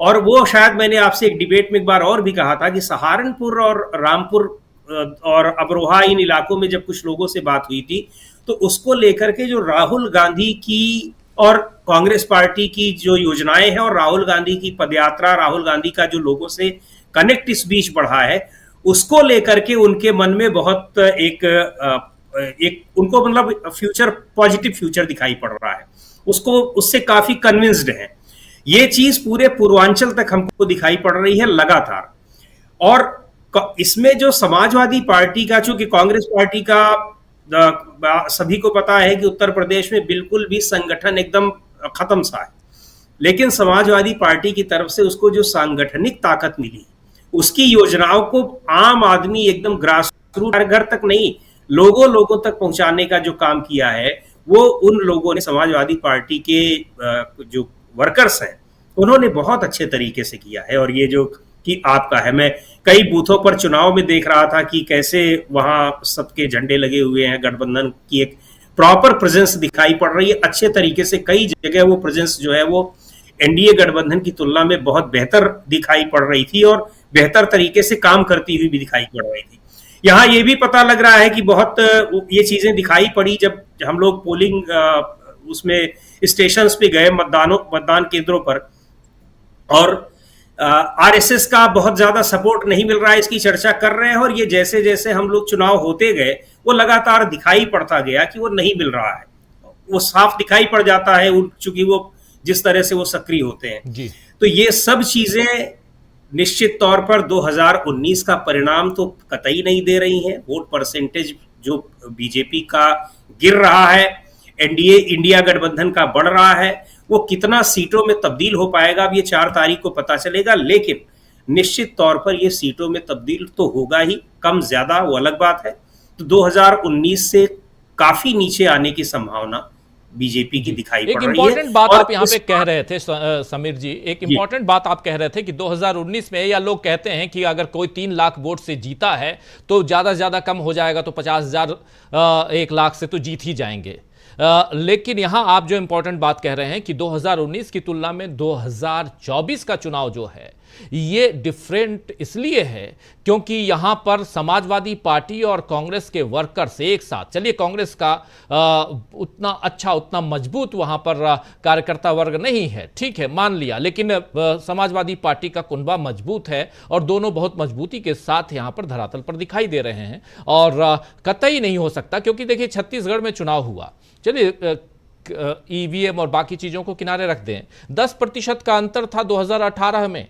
और वो शायद मैंने आपसे एक डिबेट में एक बार और भी कहा था कि सहारनपुर और रामपुर और अमरोहा इन इलाकों में जब कुछ लोगों से बात हुई थी, तो उसको लेकर के जो राहुल गांधी की और कांग्रेस पार्टी की जो योजनाएं हैं और राहुल गांधी की पदयात्रा, राहुल गांधी का जो लोगों से कनेक्ट इस बीच बढ़ा है, उसको लेकर के उनके मन में बहुत एक उनको मतलब फ्यूचर, पॉजिटिव फ्यूचर दिखाई पड़ रहा है, उसको उससे काफी कन्विंस्ड है। ये चीज पूरे पूर्वांचल तक हमको दिखाई पड़ रही है लगातार। और इसमें जो समाजवादी पार्टी का, चूंकि कांग्रेस पार्टी का सभी को पता है कि उत्तर प्रदेश में बिल्कुल भी संगठन एकदम खत्म सा है, लेकिन समाजवादी पार्टी की तरफ से उसको जो सांगठनिक ताकत मिली, उसकी योजनाओं को आम आदमी एकदम ग्रास रूट, घर तक नहीं, लोगों तक पहुंचाने का जो काम किया है, वो उन लोगों ने, समाजवादी पार्टी के जो वर्कर्स हैं, उन्होंने बहुत अच्छे तरीके से किया है। और ये जो कि आपका है, मैं कई बूथों पर चुनाव में देख रहा था कि कैसे वहां सबके झंडे लगे हुए हैं, गठबंधन की एक प्रॉपर प्रेजेंस दिखाई पड़ रही है अच्छे तरीके से। कई जगह वो प्रेजेंस जो है वो एनडीए गठबंधन की तुलना में बहुत बेहतर दिखाई पड़ रही थी और बेहतर तरीके से काम करती हुई भी दिखाई पड़ रही थी। यहाँ ये भी पता लग रहा है कि बहुत ये चीजें दिखाई पड़ी जब हम लोग पोलिंग उसमें स्टेशंस पे गए, मतदान केंद्रों पर, और आरएसएस का बहुत ज्यादा सपोर्ट नहीं मिल रहा है, इसकी चर्चा कर रहे हैं। और ये जैसे जैसे हम लोग चुनाव होते गए, वो लगातार दिखाई पड़ता गया कि वो नहीं मिल रहा है, वो साफ दिखाई पड़ जाता है, चूंकि वो जिस तरह से वो सक्रिय होते हैं जी। तो ये सब चीजें निश्चित तौर पर 2019 का परिणाम तो कतई नहीं दे रही हैं। वोट परसेंटेज जो बीजेपी का गिर रहा है, एनडीए इंडिया गठबंधन का बढ़ रहा है, वो कितना सीटों में तब्दील हो पाएगा अब ये 4 तारीख को पता चलेगा। लेकिन निश्चित तौर पर ये सीटों में तब्दील तो होगा ही, कम ज्यादा वो अलग बात है। तो 2019 से काफी नीचे आने की संभावना बीजेपी की दिखाई पड़ रही है। एक इंपॉर्टेंट बात आप यहाँ पे कह रहे थे समीर जी, एक इंपॉर्टेंट बात आप कह रहे थे कि 2019 में, या लोग कहते हैं कि अगर कोई 3 लाख वोट से जीता है तो ज्यादा से ज्यादा कम हो जाएगा तो 50,000 1 लाख से तो जीत ही जाएंगे। लेकिन यहां आप जो इंपॉर्टेंट बात कह रहे हैं कि 2019 की तुलना में 2024 का चुनाव जो है ये डिफरेंट इसलिए है क्योंकि यहां पर समाजवादी पार्टी और कांग्रेस के वर्कर्स एक साथ, चलिए कांग्रेस का उतना अच्छा, उतना मजबूत वहां पर कार्यकर्ता वर्ग नहीं है, ठीक है, मान लिया, लेकिन समाजवादी पार्टी का कुनबा मजबूत है और दोनों बहुत मजबूती के साथ यहां पर धरातल पर दिखाई दे रहे हैं। और कतई नहीं हो सकता, क्योंकि देखिए छत्तीसगढ़ में चुनाव हुआ, चलिए ईवीएम और बाकी चीजों को किनारे रख दें, 10% का अंतर था 2018 में,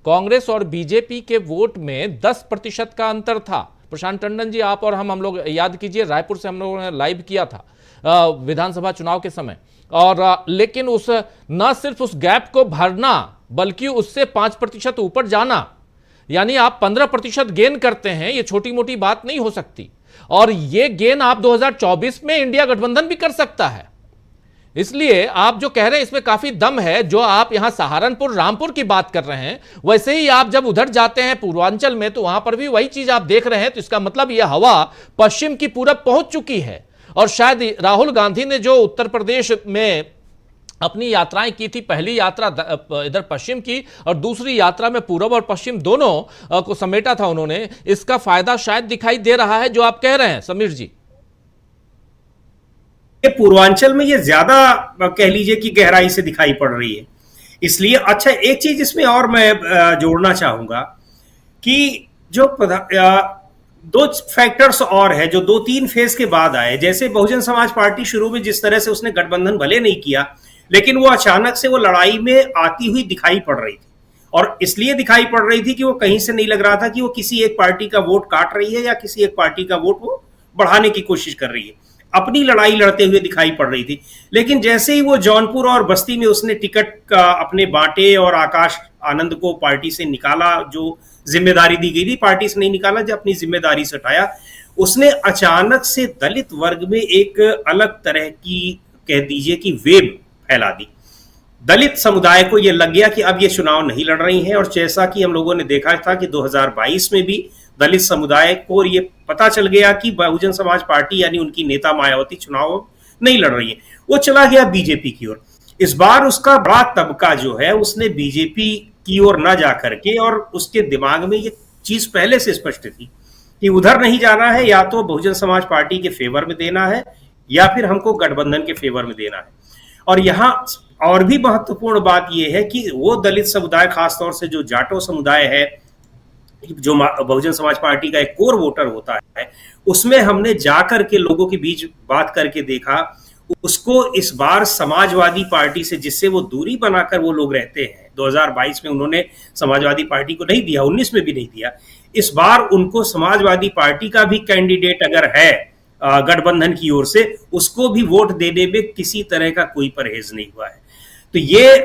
कांग्रेस और बीजेपी के वोट में 10% का अंतर था। प्रशांत टंडन जी, आप और हम लोग याद कीजिए, रायपुर से हम लोगों ने लाइव किया था विधानसभा चुनाव के समय, और लेकिन उस न सिर्फ उस गैप को भरना बल्कि उससे 5% ऊपर जाना, यानी आप 15% गेन करते हैं, ये छोटी मोटी बात नहीं हो सकती। और ये गेन आप 2024 में इंडिया गठबंधन भी कर सकता है। इसलिए आप जो कह रहे हैं इसमें काफी दम है। जो आप यहां सहारनपुर, रामपुर की बात कर रहे हैं, वैसे ही आप जब उधर जाते हैं पूर्वांचल में तो वहां पर भी वही चीज आप देख रहे हैं। तो इसका मतलब यह हवा पश्चिम की पूरब पहुंच चुकी है। और शायद राहुल गांधी ने जो उत्तर प्रदेश में अपनी यात्राएं की थी, पहली यात्रा इधर पश्चिम की और दूसरी यात्रा में पूरब और पश्चिम दोनों को समेटा था उन्होंने, इसका फायदा शायद दिखाई दे रहा है जो आप कह रहे हैं समीर जी। पूर्वांचल में ये ज्यादा कह लीजिए कि गहराई से दिखाई पड़ रही है। इसलिए अच्छा, एक चीज इसमें और मैं जोड़ना चाहूंगा कि जो 2 फैक्टर्स और है जो 2-3 फेज के बाद आए। जैसे बहुजन समाज पार्टी शुरू में जिस तरह से उसने गठबंधन भले नहीं किया, लेकिन वो अचानक से वो लड़ाई में आती हुई दिखाई पड़ रही थी, और इसलिए दिखाई पड़ रही थी कि वो कहीं से नहीं लग रहा था कि वो किसी एक पार्टी का वोट काट रही है या किसी एक पार्टी का वोट वो बढ़ाने की कोशिश कर रही है, अपनी लड़ाई लड़ते हुए दिखाई पड़ रही थी। लेकिन जैसे ही वो जौनपुर और बस्ती में उसने टिकट का अपने बांटे और आकाश आनंद को पार्टी से निकाला, जो जिम्मेदारी दी गई थी, पार्टी से नहीं निकाला, जो अपनी जिम्मेदारी से हटाया, उसने अचानक से दलित वर्ग में एक अलग तरह की कह दीजिए कि वेव फैला दी। दलित समुदाय को यह लग गया कि अब ये चुनाव नहीं लड़ रही हैं। और जैसा कि हम लोगों ने देखा था कि 2022 में भी दलित समुदाय को ये पता चल गया कि बहुजन समाज पार्टी यानी उनकी नेता मायावती चुनाव नहीं लड़ रही है, वो चला गया बीजेपी की ओर। इस बार उसका बड़ा तबका जो है उसने बीजेपी की ओर न जाकर के, और उसके दिमाग में ये चीज पहले से स्पष्ट थी कि उधर नहीं जाना है, या तो बहुजन समाज पार्टी के फेवर में देना है या फिर हमको गठबंधन के फेवर में देना है। और यहाँ और भी महत्वपूर्ण बात यह है कि वो दलित समुदाय, खासतौर से जो जाटो समुदाय है, जो बहुजन समाज पार्टी का एक कोर वोटर होता है, उसमें हमने जाकर के लोगों के बीच बात करके देखा, उसको इस बार समाजवादी पार्टी से, जिससे वो दूरी बनाकर वो लोग रहते हैं, 2022 में उन्होंने समाजवादी पार्टी को नहीं दिया, 19 में भी नहीं दिया, इस बार उनको समाजवादी पार्टी का भी कैंडिडेट अगर है गठबंधन की ओर से, उसको भी वोट देने में किसी तरह का कोई परहेज नहीं हुआ है। तो ये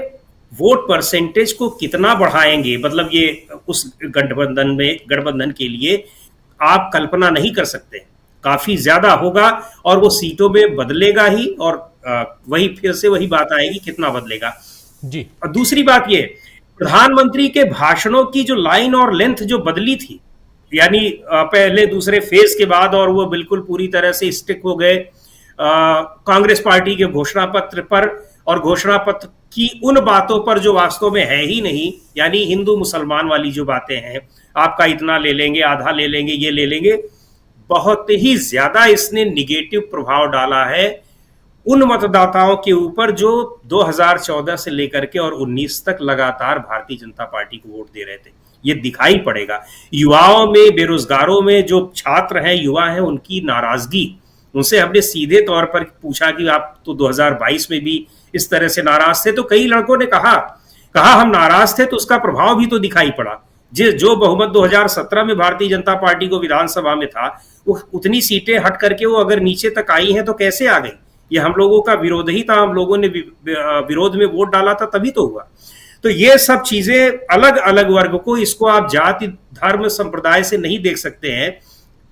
वोट परसेंटेज को कितना बढ़ाएंगे, मतलब ये उस गठबंधन के लिए आप कल्पना नहीं कर सकते, काफी ज्यादा होगा और वो सीटों में बदलेगा ही, और वही फिर से वही बात आएगी कितना बदलेगा जी। और दूसरी बात ये, प्रधानमंत्री के भाषणों की जो लाइन और लेंथ जो बदली थी, यानी पहले दूसरे फेज के बाद, और वो बिल्कुल पूरी तरह से स्टिक हो गए कांग्रेस पार्टी के घोषणा पत्र पर, और घोषणा पत्र की उन बातों पर जो वास्तव में है ही नहीं, यानी हिंदू मुसलमान वाली जो बातें हैं, आपका इतना ले लेंगे, आधा ले लेंगे, ये ले लेंगे, बहुत ही ज्यादा इसने निगेटिव प्रभाव डाला है उन मतदाताओं के ऊपर जो 2014 से लेकर के और 19 तक लगातार भारतीय जनता पार्टी को वोट दे रहे थे। ये दिखाई पड़ेगा युवाओं में, बेरोजगारों में, जो छात्र हैं, युवा हैं, उनकी नाराजगी। उनसे हमने सीधे तौर पर पूछा कि आप तो 2022 में भी इस तरह से नाराज थे, तो कई लड़कों ने कहा हम नाराज थे, तो उसका प्रभाव भी तो दिखाई पड़ा। जो बहुमत 2017 में भारतीय जनता पार्टी को विधानसभा में था, वो उतनी सीटें हट करके वो अगर नीचे तक आई हैं तो कैसे आ गई? ये हम लोगों का विरोध ही था, हम लोगों ने विरोध में वोट डाला था, तभी तो हुआ। तो ये सब चीजें अलग अलग वर्ग को, इसको आप जाति, धर्म, संप्रदाय से नहीं देख सकते हैं।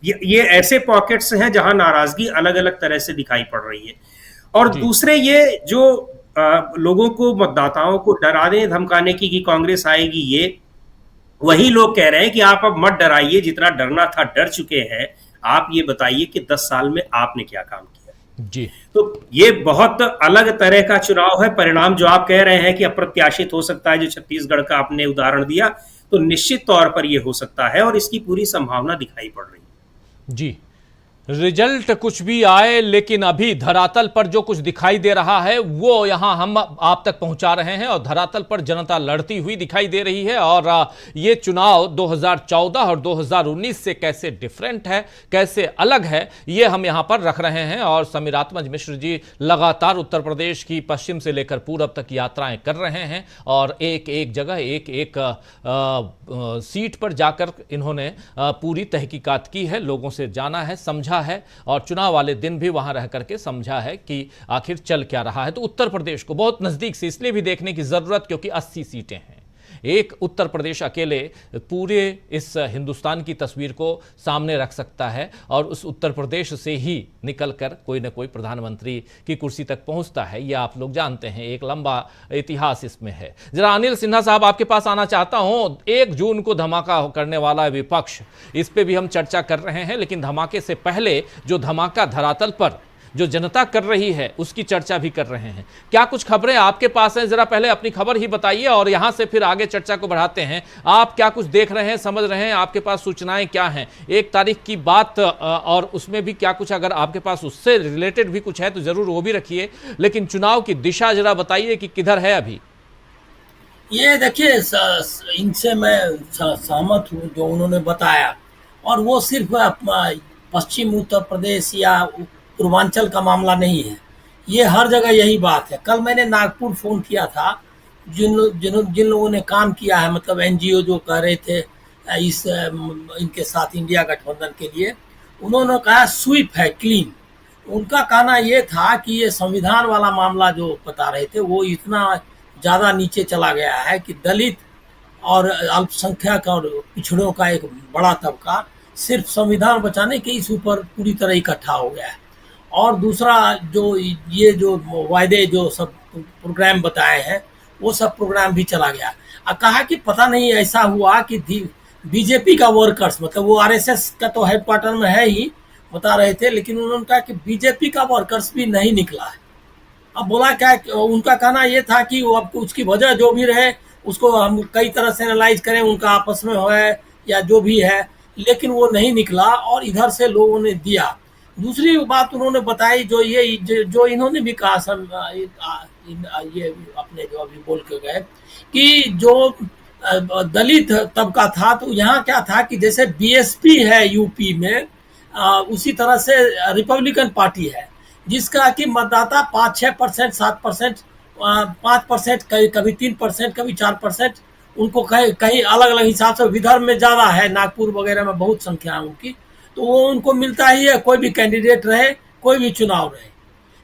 ये ऐसे पॉकेट्स हैं जहां नाराजगी अलग अलग तरह से दिखाई पड़ रही है। और दूसरे ये जो लोगों को, मतदाताओं को डराने धमकाने की कि कांग्रेस आएगी, ये वही लोग कह रहे हैं कि आप अब मत डराइए, जितना डरना था डर चुके हैं। आप ये बताइए कि 10 साल में आपने क्या काम किया जी। तो ये बहुत अलग तरह का चुनाव है। परिणाम जो आप कह रहे हैं कि अप्रत्याशित हो सकता है, जो छत्तीसगढ़ का आपने उदाहरण दिया, तो निश्चित तौर पर यह हो सकता है और इसकी पूरी संभावना दिखाई पड़ रही है। जी, रिजल्ट कुछ भी आए, लेकिन अभी धरातल पर जो कुछ दिखाई दे रहा है वो यहां हम आप तक पहुंचा रहे हैं, और धरातल पर जनता लड़ती हुई दिखाई दे रही है। और ये चुनाव 2014 और 2019 से कैसे डिफरेंट है, कैसे अलग है, ये हम यहां पर रख रहे हैं। और समीरात्मज मिश्र जी लगातार उत्तर प्रदेश की पश्चिम से लेकर पूरब तक यात्राएं कर रहे हैं, और एक एक जगह, एक एक सीट पर जाकर इन्होंने पूरी तहकीकात की है, लोगों से जाना है, समझा है, और चुनाव वाले दिन भी वहां रह करके समझा है कि आखिर चल क्या रहा है। तो उत्तर प्रदेश को बहुत नजदीक से इसलिए भी देखने की जरूरत, क्योंकि 80 सीटें हैं। एक उत्तर प्रदेश अकेले पूरे इस हिंदुस्तान की तस्वीर को सामने रख सकता है, और उस उत्तर प्रदेश से ही निकलकर कोई ना कोई प्रधानमंत्री की कुर्सी तक पहुंचता है। यह आप लोग जानते हैं, एक लंबा इतिहास इसमें है। जरा अनिल सिन्हा साहब, आपके पास आना चाहता हूं। 1 जून को धमाका करने वाला विपक्ष, इस पे भी हम चर्चा कर रहे हैं, लेकिन धमाके से पहले जो धमाका धरातल पर जो जनता कर रही है उसकी चर्चा भी कर रहे हैं। क्या कुछ खबरें आपके पास हैं? जरा पहले अपनी खबर ही बताइए और यहां से फिर आगे चर्चा को बढ़ाते हैं। आप क्या कुछ देख रहे हैं, समझ रहे हैं, आपके पास सूचनाएं क्या हैं? 1 तारीख की बात, और उसमें भी क्या कुछ, अगर आपके पास उससे रिलेटेड भी कुछ है तो जरूर वो भी रखिए, लेकिन चुनाव की दिशा जरा बताइए कि किधर है अभी। ये देखिए, इनसे मैं सहमत हूँ जो उन्होंने बताया, और वो सिर्फ पश्चिम उत्तर प्रदेश या पूर्वांचल का मामला नहीं है, ये हर जगह यही बात है। कल मैंने नागपुर फ़ोन किया था, जिन लोगों ने काम किया है, मतलब एनजीओ जो कह रहे थे इनके साथ इंडिया गठबंधन के लिए, उन्होंने कहा स्वीप है, क्लीन। उनका कहना ये था कि ये संविधान वाला मामला जो बता रहे थे वो इतना ज़्यादा नीचे चला गया है कि दलित और अल्पसंख्यक और पिछड़ों का एक बड़ा तबका सिर्फ संविधान बचाने के इस ऊपर पूरी तरह इकट्ठा हो गया है। और दूसरा, जो ये जो वायदे जो सब प्रोग्राम बताए हैं, वो सब प्रोग्राम भी चला गया। कहा कि पता नहीं ऐसा हुआ कि बीजेपी का वर्कर्स, मतलब वो आरएसएस का तो हेडक्वार्टर में है ही, बता रहे थे, लेकिन उन्होंने कहा कि बीजेपी का वर्कर्स भी नहीं निकला है। अब बोला क्या, उनका कहना ये था कि वो अब उसकी वजह जो भी रहे उसको हम कई तरह से एनालाइज करें, उनका आपस में हो है या जो भी है, लेकिन वो नहीं निकला और इधर से लोगों ने दिया। दूसरी बात उन्होंने बताई जो इन्होंने भी कहा, ये अपने जो अभी बोल के गए कि जो दलित तबका था, तो यहाँ क्या था कि जैसे बीएसपी है यूपी में, उसी तरह से रिपब्लिकन पार्टी है जिसका कि मतदाता 5-6%, 7%, 5%, कभी 3%, कभी 4%, उनको कहीं अलग अलग हिसाब से विदर्भ में ज़्यादा है, नागपुर वगैरह में बहुत संख्या है उनकी, तो वो उनको मिलता ही है, कोई भी कैंडिडेट रहे, कोई भी चुनाव रहे।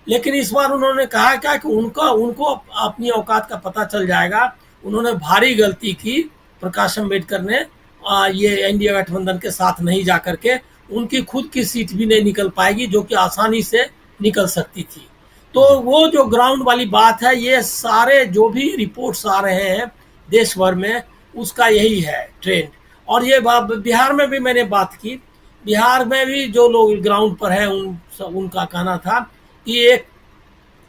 लेकिन इस बार उन्होंने कहा क्या कि उनको अपनी औकात का पता चल जाएगा। उन्होंने भारी गलती की, प्रकाश अम्बेडकर ने, ये एनडीए गठबंधन के साथ नहीं जा करके, उनकी खुद की सीट भी नहीं निकल पाएगी जो कि आसानी से निकल सकती थी। तो वो जो ग्राउंड वाली बात है, ये सारे जो भी रिपोर्ट्स आ रहे हैं देश भर में, उसका यही है ट्रेंड। और ये बिहार में भी मैंने बात की, बिहार में भी जो लोग ग्राउंड पर हैं उनका कहना था कि एक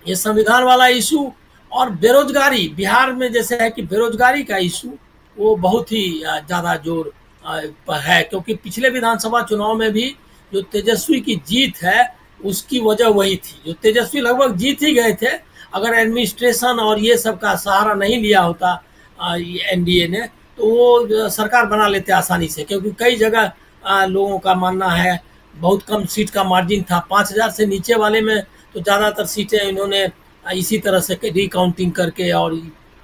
ये संविधान वाला इशू और बेरोजगारी, बिहार में जैसे है कि बेरोजगारी का इशू वो बहुत ही ज़्यादा जोर है, क्योंकि पिछले विधानसभा चुनाव में भी जो तेजस्वी की जीत है उसकी वजह वही थी। जो तेजस्वी लगभग जीत ही गए थे, अगर एडमिनिस्ट्रेशन और ये सब का सहारा नहीं लिया होता एनडीए ने, तो वो सरकार बना लेते आसानी से, क्योंकि कई जगह लोगों का मानना है बहुत कम सीट का मार्जिन था। 5000 से नीचे वाले में तो ज़्यादातर सीटें इन्होंने इसी तरह से रिकाउंटिंग करके और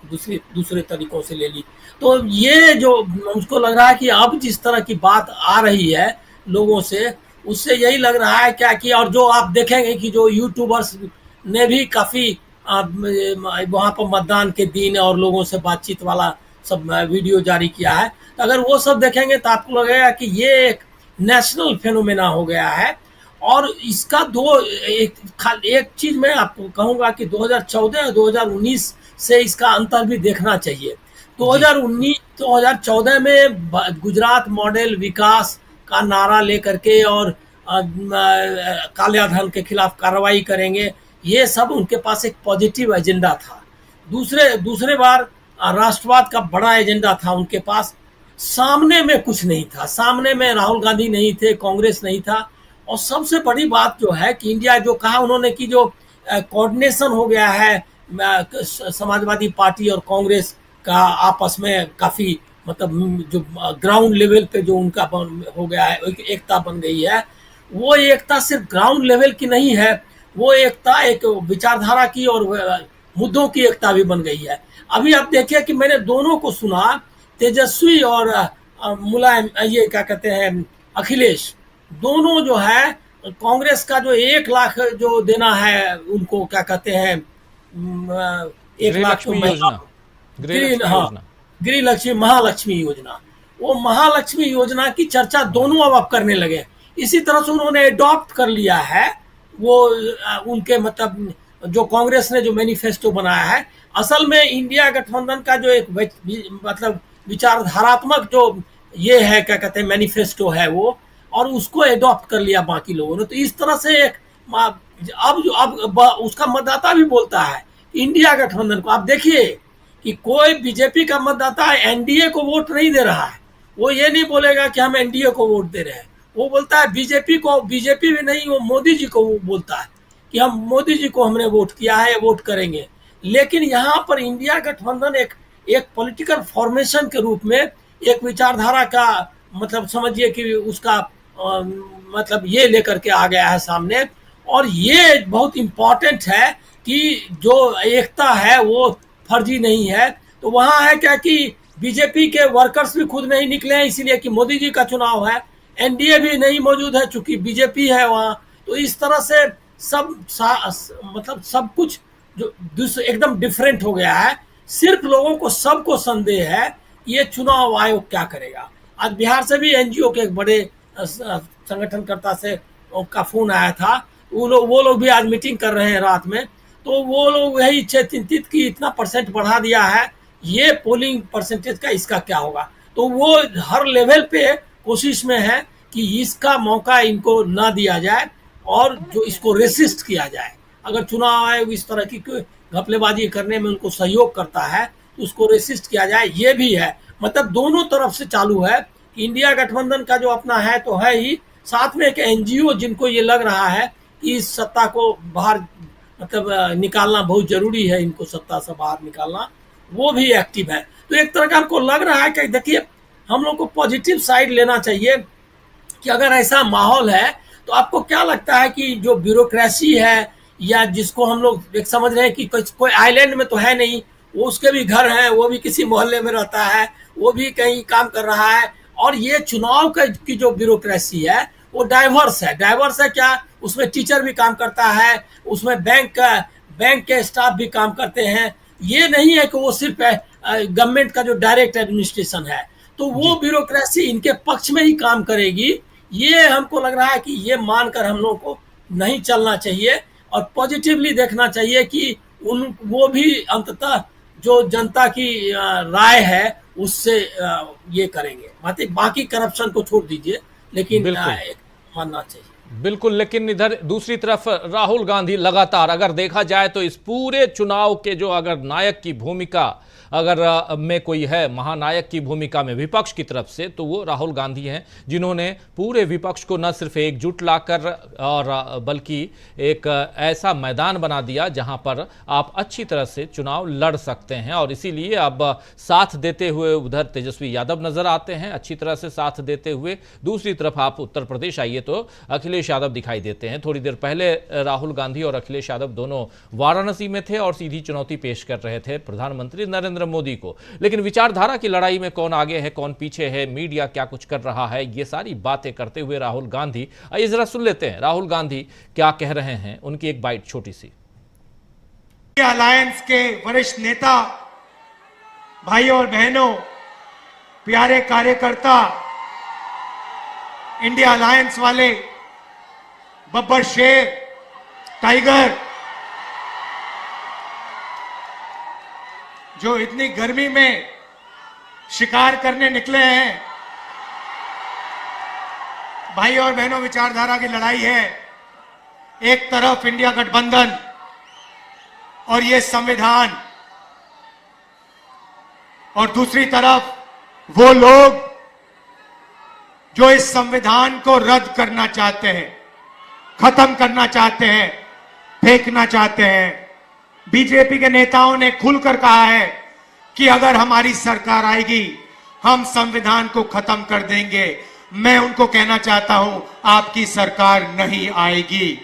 दूसरे तरीकों से ले ली। तो ये जो मुझको लग रहा है कि अब जिस तरह की बात आ रही है लोगों से, उससे यही लग रहा है क्या कि, और जो आप देखेंगे कि जो यूट्यूबर्स ने भी काफ़ी वहाँ पर मतदान के दिन और लोगों से बातचीत वाला सब वीडियो जारी किया है, तो अगर वो सब देखेंगे तो आपको लगेगा कि ये एक नेशनल फेनोमेना हो गया है। और इसका एक चीज़ मैं आपको कहूँगा कि 2014 और 2019 से इसका अंतर भी देखना चाहिए। 2014 में गुजरात मॉडल विकास का नारा लेकर के और काला धन के खिलाफ कार्रवाई करेंगे, ये सब उनके पास एक पॉजिटिव एजेंडा था। दूसरे बार राष्ट्रवाद का बड़ा एजेंडा था उनके पास। सामने में कुछ नहीं था, सामने में राहुल गांधी नहीं थे, कांग्रेस नहीं था। और सबसे बड़ी बात जो है कि इंडिया, जो कहा उन्होंने कि जो कोऑर्डिनेशन हो गया है समाजवादी पार्टी और कांग्रेस का आपस में, काफ़ी मतलब जो ग्राउंड लेवल पे जो उनका हो गया है, एकता बन गई है, वो एकता सिर्फ ग्राउंड लेवल की नहीं है, वो एकता एक विचारधारा की और मुद्दों की एकता भी बन गई है। अभी आप देखिए कि मैंने दोनों को सुना, तेजस्वी और मुलायम, ये क्या कहते हैं, अखिलेश, दोनों जो है कांग्रेस का जो 1 लाख जो देना है उनको, क्या कहते हैं, 1 लाख गृह लक्ष्मी महालक्ष्मी योजना, वो महालक्ष्मी योजना की चर्चा दोनों अब करने लगे। इसी तरह से उन्होंने अडॉप्ट कर लिया है वो उनके, मतलब जो कांग्रेस ने जो मैनिफेस्टो बनाया है, असल में इंडिया गठबंधन का जो एक मतलब विचारधारात्मक जो ये है, क्या कहते हैं, मैनिफेस्टो है वो, और उसको अडॉप्ट कर लिया बाकी लोगों ने। तो इस तरह से एक अब उसका मतदाता भी बोलता है इंडिया गठबंधन को। आप देखिए कि कोई बीजेपी का मतदाता एनडीए को वोट नहीं दे रहा है, वो ये नहीं बोलेगा कि हम एनडीए को वोट दे रहे हैं, वो बोलता है बीजेपी को, बीजेपी भी नहीं, वो मोदी जी को वो बोलता है कि हम मोदी जी को हमने वोट किया है, वोट करेंगे। लेकिन यहाँ पर इंडिया गठबंधन एक पॉलिटिकल फॉर्मेशन के रूप में एक विचारधारा का, मतलब समझिए कि उसका मतलब ये लेकर के आ गया है सामने। और ये बहुत इम्पॉर्टेंट है कि जो एकता है वो फर्जी नहीं है। तो वहाँ है क्या कि बीजेपी के वर्कर्स भी खुद नहीं निकले हैं, इसीलिए कि मोदी जी का चुनाव है, एनडीए भी नहीं मौजूद है चूंकि बीजेपी है वहाँ। तो इस तरह से मतलब सब कुछ जो एकदम डिफरेंट हो गया है। सिर्फ लोगों को, सबको संदेह है ये चुनाव आयोग क्या करेगा। आज बिहार से भी एनजीओ के एक बड़े संगठनकर्ता से का फोन आया था, वो लोग भी आज मीटिंग कर रहे हैं रात में। तो वो लोग यही चिंतित कि इतना % बढ़ा दिया है, ये पोलिंग परसेंटेज का इसका क्या होगा। तो वो हर लेवल पे कोशिश में है कि इसका मौका इनको ना दिया जाए और जो इसको रेसिस्ट किया जाए। अगर चुनाव आयोग इस तरह की घपलेबाजी करने में उनको सहयोग करता है तो उसको रेसिस्ट किया जाए, ये भी है। मतलब दोनों तरफ से चालू है। इंडिया गठबंधन का जो अपना है तो है ही, साथ में एक एनजीओ जिनको ये लग रहा है कि इस सत्ता को बाहर मतलब निकालना बहुत जरूरी है, इनको सत्ता से बाहर निकालना, वो भी एक्टिव है। तो एक तरह का हमको लग रहा है कि देखिए हम लोग को पॉजिटिव साइड लेना चाहिए कि अगर ऐसा माहौल है तो आपको क्या लगता है कि जो ब्यूरोक्रेसी है या जिसको हम लोग एक समझ रहे हैं कि कोई आइलैंड में तो है नहीं, वो उसके भी घर हैं, वो भी किसी मोहल्ले में रहता है, वो भी कहीं काम कर रहा है, और ये चुनाव की जो ब्यूरोक्रेसी है वो डाइवर्स है। डाइवर्स है क्या? उसमें टीचर भी काम करता है, उसमें बैंक के स्टाफ भी काम करते हैं। ये नहीं है कि वो सिर्फ गवर्नमेंट का जो डायरेक्ट एडमिनिस्ट्रेशन है तो वो ब्यूरोक्रेसी इनके पक्ष में ही काम करेगी। ये हमको लग रहा है कि ये मानकर हम लोगों को नहीं चलना चाहिए और पॉजिटिवली देखना चाहिए कि वो भी अंततः जो जनता की राय है उससे ये करेंगे। बाकी करप्शन को छोड़ दीजिए, लेकिन मानना चाहिए। बिल्कुल, लेकिन इधर दूसरी तरफ राहुल गांधी लगातार अगर देखा जाए तो इस पूरे चुनाव के जो अगर नायक की भूमिका अगर में कोई है, महानायक की भूमिका में विपक्ष की तरफ से, तो वो राहुल गांधी हैं, जिन्होंने पूरे विपक्ष को न सिर्फ एकजुट लाकर और बल्कि एक ऐसा मैदान बना दिया जहां पर आप अच्छी तरह से चुनाव लड़ सकते हैं। और इसीलिए अब साथ देते हुए उधर तेजस्वी यादव नजर आते हैं, अच्छी तरह से साथ देते हुए। दूसरी तरफ आप उत्तर प्रदेश आइए तो अखिलेश यादव दिखाई देते हैं। थोड़ी देर पहले राहुल गांधी और अखिलेश यादव दोनों वाराणसी में थे और सीधी चुनौती पेश कर रहे थे प्रधानमंत्री नरेंद्र मोदी को। लेकिन विचारधारा की लड़ाई में कौन आगे है, कौन पीछे है, मीडिया क्या कुछ कर रहा है, ये सारी बातें करते हुए राहुल गांधी, आइए जरा सुन लेते हैं राहुल गांधी क्या कह रहे हैं। उनकी एक बाइट छोटी सी। अलायंस के वरिष्ठ नेता, भाइयों और बहनों, प्यारे कार्यकर्ता, इंडिया अलायंस वाले, बब्बर शेर, टाइगर, जो इतनी गर्मी में शिकार करने निकले हैं, भाई और बहनों, विचारधारा की लड़ाई है। एक तरफ इंडिया गठबंधन और ये संविधान, और दूसरी तरफ वो लोग जो इस संविधान को रद्द करना चाहते हैं, खत्म करना चाहते हैं, फेंकना चाहते हैं। बीजेपी के नेताओं ने खुलकर कहा है कि अगर हमारी सरकार आएगी हम संविधान को खत्म कर देंगे। मैं उनको कहना चाहता हूं, आपकी सरकार नहीं आएगी।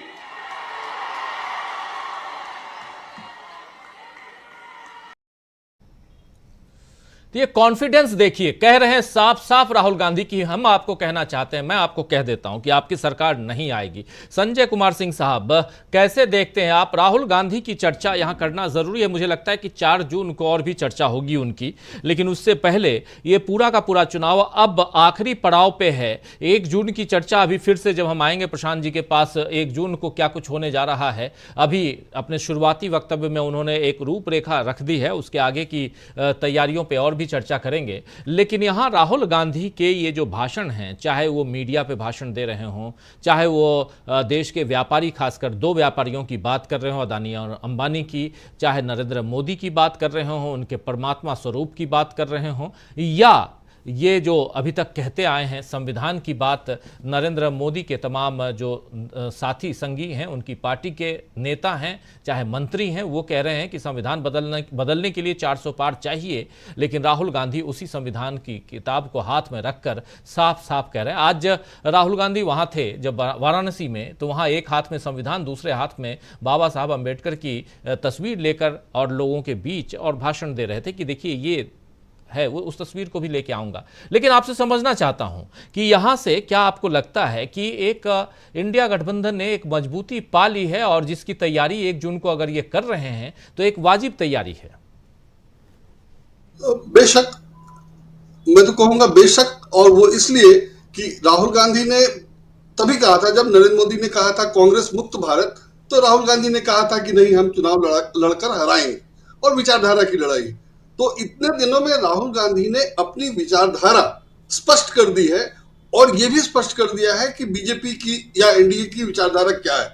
तो ये कॉन्फिडेंस देखिए, कह रहे हैं साफ साफ राहुल गांधी की हम आपको कहना चाहते हैं, मैं आपको कह देता हूं कि आपकी सरकार नहीं आएगी। संजय कुमार सिंह साहब, कैसे देखते हैं आप? राहुल गांधी की चर्चा यहां करना जरूरी है। मुझे लगता है कि 4 जून को और भी चर्चा होगी उनकी, लेकिन उससे पहले ये पूरा का पूरा चुनाव अब आखिरी पड़ाव पे है। 1 जून की चर्चा अभी फिर से जब हम आएंगे प्रशांत जी के पास, 1 जून को क्या कुछ होने जा रहा है, अभी अपने शुरुआती वक्तव्य में उन्होंने एक रूपरेखा रख दी है, उसके आगे की तैयारियों पर और भी चर्चा करेंगे। लेकिन यहां राहुल गांधी के ये जो भाषण हैं, चाहे वो मीडिया पे भाषण दे रहे हों, चाहे वो देश के व्यापारी, खासकर 2 व्यापारियों की बात कर रहे हों, अदानी और अंबानी की, चाहे नरेंद्र मोदी की बात कर रहे हों, उनके परमात्मा स्वरूप की बात कर रहे हों, या ये जो अभी तक कहते आए हैं संविधान की बात, नरेंद्र मोदी के तमाम जो साथी संगी हैं, उनकी पार्टी के नेता हैं, चाहे मंत्री हैं, वो कह रहे हैं कि संविधान बदलने के लिए 400 पार चाहिए। लेकिन राहुल गांधी उसी संविधान की किताब को हाथ में रखकर साफ साफ कह रहे हैं। आज राहुल गांधी वहाँ थे जब वाराणसी में, तो वहाँ एक हाथ में संविधान, दूसरे हाथ में बाबा साहब अम्बेडकर की तस्वीर लेकर और लोगों के बीच और भाषण दे रहे थे कि देखिए ये है, वो उस तस्वीर को भी लेके आऊंगा। लेकिन आपसे समझना चाहता हूं कि यहां से क्या आपको लगता है कि एक इंडिया गठबंधन ने एक मजबूती पा ली है और जिसकी तैयारी 1 जून को अगर ये कर रहे हैं तो एक वाजिब तैयारी है? बेशक, मैं तो कहूंगा बेशक, और वो इसलिए कि राहुल गांधी ने तभी कहा था जब नरेंद्र मोदी ने कहा था कांग्रेस मुक्त भारत, तो राहुल गांधी ने कहा था कि नहीं, हम चुनाव लड़कर हराएंगे, और विचारधारा की लड़ाई। तो इतने दिनों में राहुल गांधी ने अपनी विचारधारा स्पष्ट कर दी है और ये भी स्पष्ट कर दिया है कि बीजेपी की या एनडीए की विचारधारा क्या है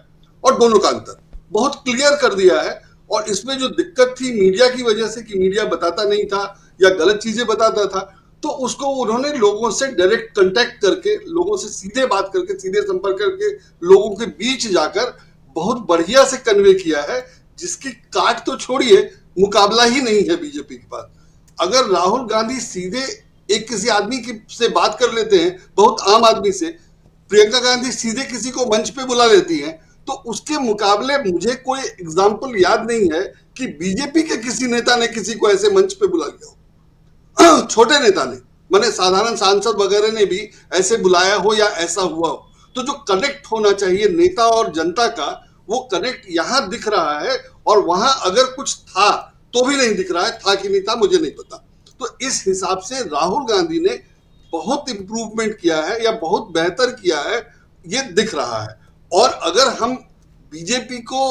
और दोनों का अंतर बहुत क्लियर कर दिया है। और इसमें जो दिक्कत थी मीडिया की वजह से कि मीडिया बताता नहीं था या गलत चीजें बताता था, तो उसको उन्होंने लोगों से डायरेक्ट कांटेक्ट करके, लोगों से सीधे बात करके, सीधे संपर्क करके, लोगों के बीच जाकर बहुत बढ़िया से कन्वे किया है, जिसकी काट तो छोड़िए, मुकाबला ही नहीं है बीजेपी के पास। अगर राहुल गांधी सीधे एक किसी आदमी से बात कर लेते हैं, बहुत आम आदमी से, प्रियंका गांधी सीधे किसी को मंच पे बुला लेती हैं, तो उसके मुकाबले मुझे कोई एग्जाम्पल याद नहीं है कि बीजेपी के किसी नेता ने किसी को ऐसे मंच पे बुला लिया हो। छोटे नेता ने, माने साधारण सांसद वगैरह ने भी ऐसे बुलाया हो या ऐसा हुआ हो। तो जो कनेक्ट होना चाहिए नेता और जनता का, वो कनेक्ट यहां दिख रहा है, और वहां अगर कुछ था तो भी नहीं दिख रहा है। था कि नहीं था मुझे नहीं पता। तो इस हिसाब से राहुल गांधी ने बहुत इंप्रूवमेंट किया है या बहुत बेहतर किया है, ये दिख रहा है। और अगर हम बीजेपी को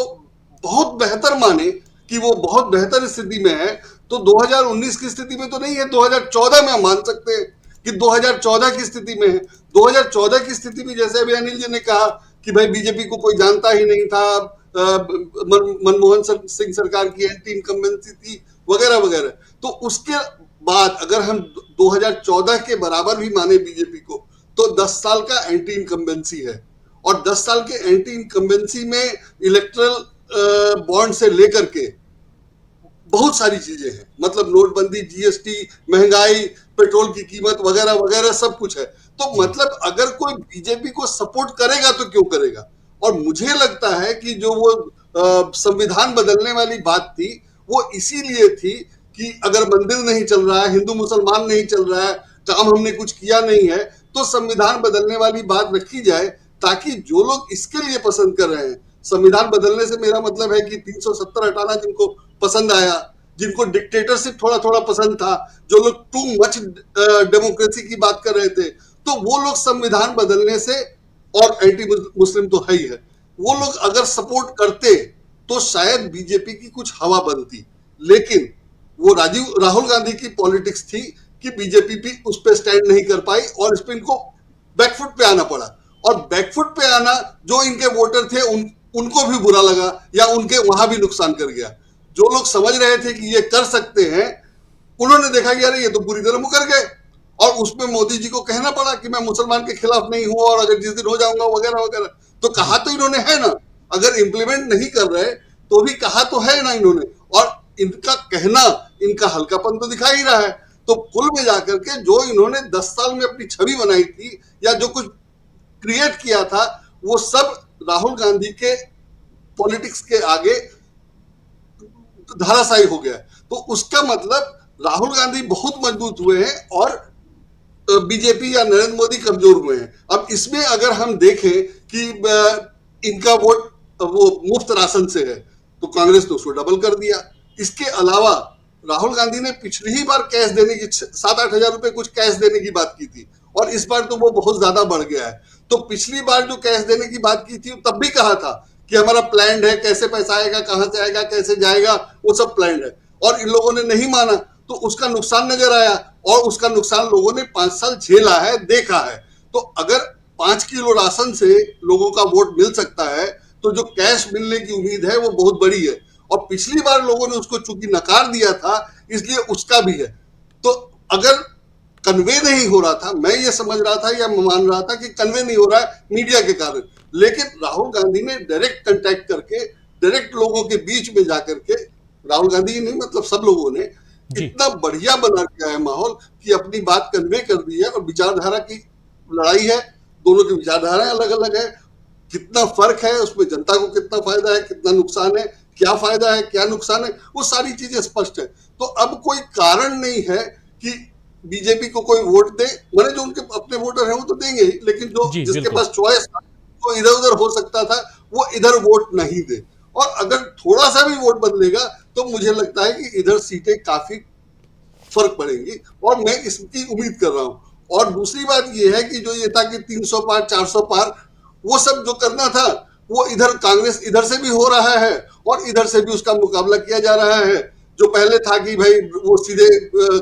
बहुत बेहतर माने कि वो बहुत बेहतर स्थिति में है, तो 2019 की स्थिति में तो नहीं है, 2014 में हम मान सकते हैं कि 2014 की स्थिति में है। 2014 की स्थिति में जैसे अभी अनिल जी ने कहा कि भाई बीजेपी को कोई जानता ही नहीं था, मनमोहन सिंह सरकार की एंटी इनकम्बेंसी थी वगैरह वगैरह। तो उसके बाद अगर हम 2014 के बराबर भी माने बीजेपी को, तो 10 साल का एंटी इनकम्बेंसी है। और 10 साल के एंटी इनकम्बेंसी में इलेक्टरल बॉन्ड से लेकर के बहुत सारी चीजें हैं, मतलब नोटबंदी, जीएसटी, महंगाई, पेट्रोल की कीमत वगैरह वगैरह सब कुछ है। तो मतलब अगर कोई बीजेपी को सपोर्ट करेगा तो क्यों करेगा। और मुझे लगता है कि जो वो संविधान बदलने वाली बात थी, वो इसीलिए थी कि अगर मंदिर नहीं चल रहा है, हिंदू मुसलमान नहीं चल रहा है, काम हमने कुछ किया नहीं है, तो संविधान बदलने वाली बात रखी जाए, ताकि जो लोग इसके लिए पसंद कर रहे हैं, संविधान बदलने से मेरा मतलब है कि 370 हटाना जिनको पसंद आया, जिनको डिक्टेटरशिप थोड़ा थोड़ा पसंद था, जो लोग टू मच डेमोक्रेसी की बात कर रहे थे, तो वो लोग संविधान बदलने से, और एंटी मुस्लिम तो है ही है, वो लोग अगर सपोर्ट करते तो शायद बीजेपी की कुछ हवा बनती। लेकिन वो राहुल गांधी की पॉलिटिक्स थी कि बीजेपी भी उस पर स्टैंड नहीं कर पाई और इस पर इनको बैकफुट पे आना पड़ा। और बैकफुट पे आना जो इनके वोटर थे उनको भी बुरा लगा या उनके वहां भी नुकसान कर गया। जो लोग समझ रहे थे कि ये कर सकते हैं, उन्होंने देखा कि अरे ये तो पूरी तरह मुकर गए, और उसमें मोदी जी को कहना पड़ा कि मैं मुसलमान के खिलाफ नहीं हूं और अगर जिस दिन हो जाऊंगा वगैरह वगैरह। तो कहा तो इन्होंने है ना, अगर इंप्लीमेंट नहीं कर रहे तो भी कहा तो है ना इन्होंने, और इनका कहना, इनका हल्कापन तो दिखा ही रहा है। तो कुल में जाकर के जो इन्होंने 10 साल में अपनी छवि बनाई थी या जो कुछ क्रिएट किया था, वो सब राहुल गांधी के पॉलिटिक्स के आगे धराशायी हो गया। तो उसका मतलब राहुल गांधी बहुत मजबूत हुए हैं और बीजेपी या नरेंद्र मोदी कमजोर हुए हैं। अब इसमें अगर हम देखें कि इनका वोट वो मुफ्त राशन से है, तो कांग्रेस ने उसको डबल कर दिया। इसके अलावा राहुल गांधी ने पिछली ही बार कैश देने की 7-8 हजार रुपए कुछ कैश देने की बात की थी, और इस बार तो वो बहुत ज्यादा बढ़ गया है। तो पिछली बार जो कैश देने की बात की थी तब भी कहा था कि हमारा प्लान है, कैसे पैसा आएगा, कहां से आएगा, कैसे जाएगा, वो सब प्लान है। और इन लोगों ने नहीं माना तो उसका नुकसान नजर आया, और उसका नुकसान लोगों ने 5 साल झेला है, देखा है। तो अगर 5 किलो राशन से लोगों का वोट मिल सकता है, तो जो कैश मिलने की उम्मीद है वो बहुत बड़ी है। और पिछली बार लोगों ने उसको चूंकि नकार दिया था, इसलिए उसका भी है। तो अगर कन्वे नहीं हो रहा था, मैं ये समझ रहा था या मान रहा था कि कन्वे नहीं हो रहा है मीडिया के कारण, लेकिन राहुल गांधी ने डायरेक्ट कांटेक्ट करके, डायरेक्ट लोगों के बीच में जाकर के, राहुल गांधी ही नहीं मतलब सब लोगों ने इतना बढ़िया बना दिया है माहौल कि अपनी बात कन्वे कर दी है। और विचारधारा की लड़ाई है, दोनों की विचारधाराएं अलग अलग है, कितना फर्क है उसमें, जनता को कितना फायदा है, कितना नुकसान है, क्या फायदा है, क्या नुकसान है, वो सारी चीजें स्पष्ट है। तो अब कोई कारण नहीं है कि बीजेपी को कोई वोट दे, मैंने जो उनके अपने वोटर हैं वो तो देंगे ही, लेकिन जो जिसके पास चॉइस था वो इधर उधर हो सकता था, वो इधर वोट नहीं दे। और अगर थोड़ा सा भी वोट बदलेगा तो मुझे लगता है कि इधर सीटें काफी फर्क पड़ेंगी, और मैं इसकी उम्मीद कर रहा हूं। और दूसरी बात यह है कि जो ये था कि 300 पार 400 पार, वो सब जो करना था वो इधर कांग्रेस इधर से भी हो रहा है और इधर से भी उसका मुकाबला किया जा रहा है। जो पहले था कि भाई वो सीधे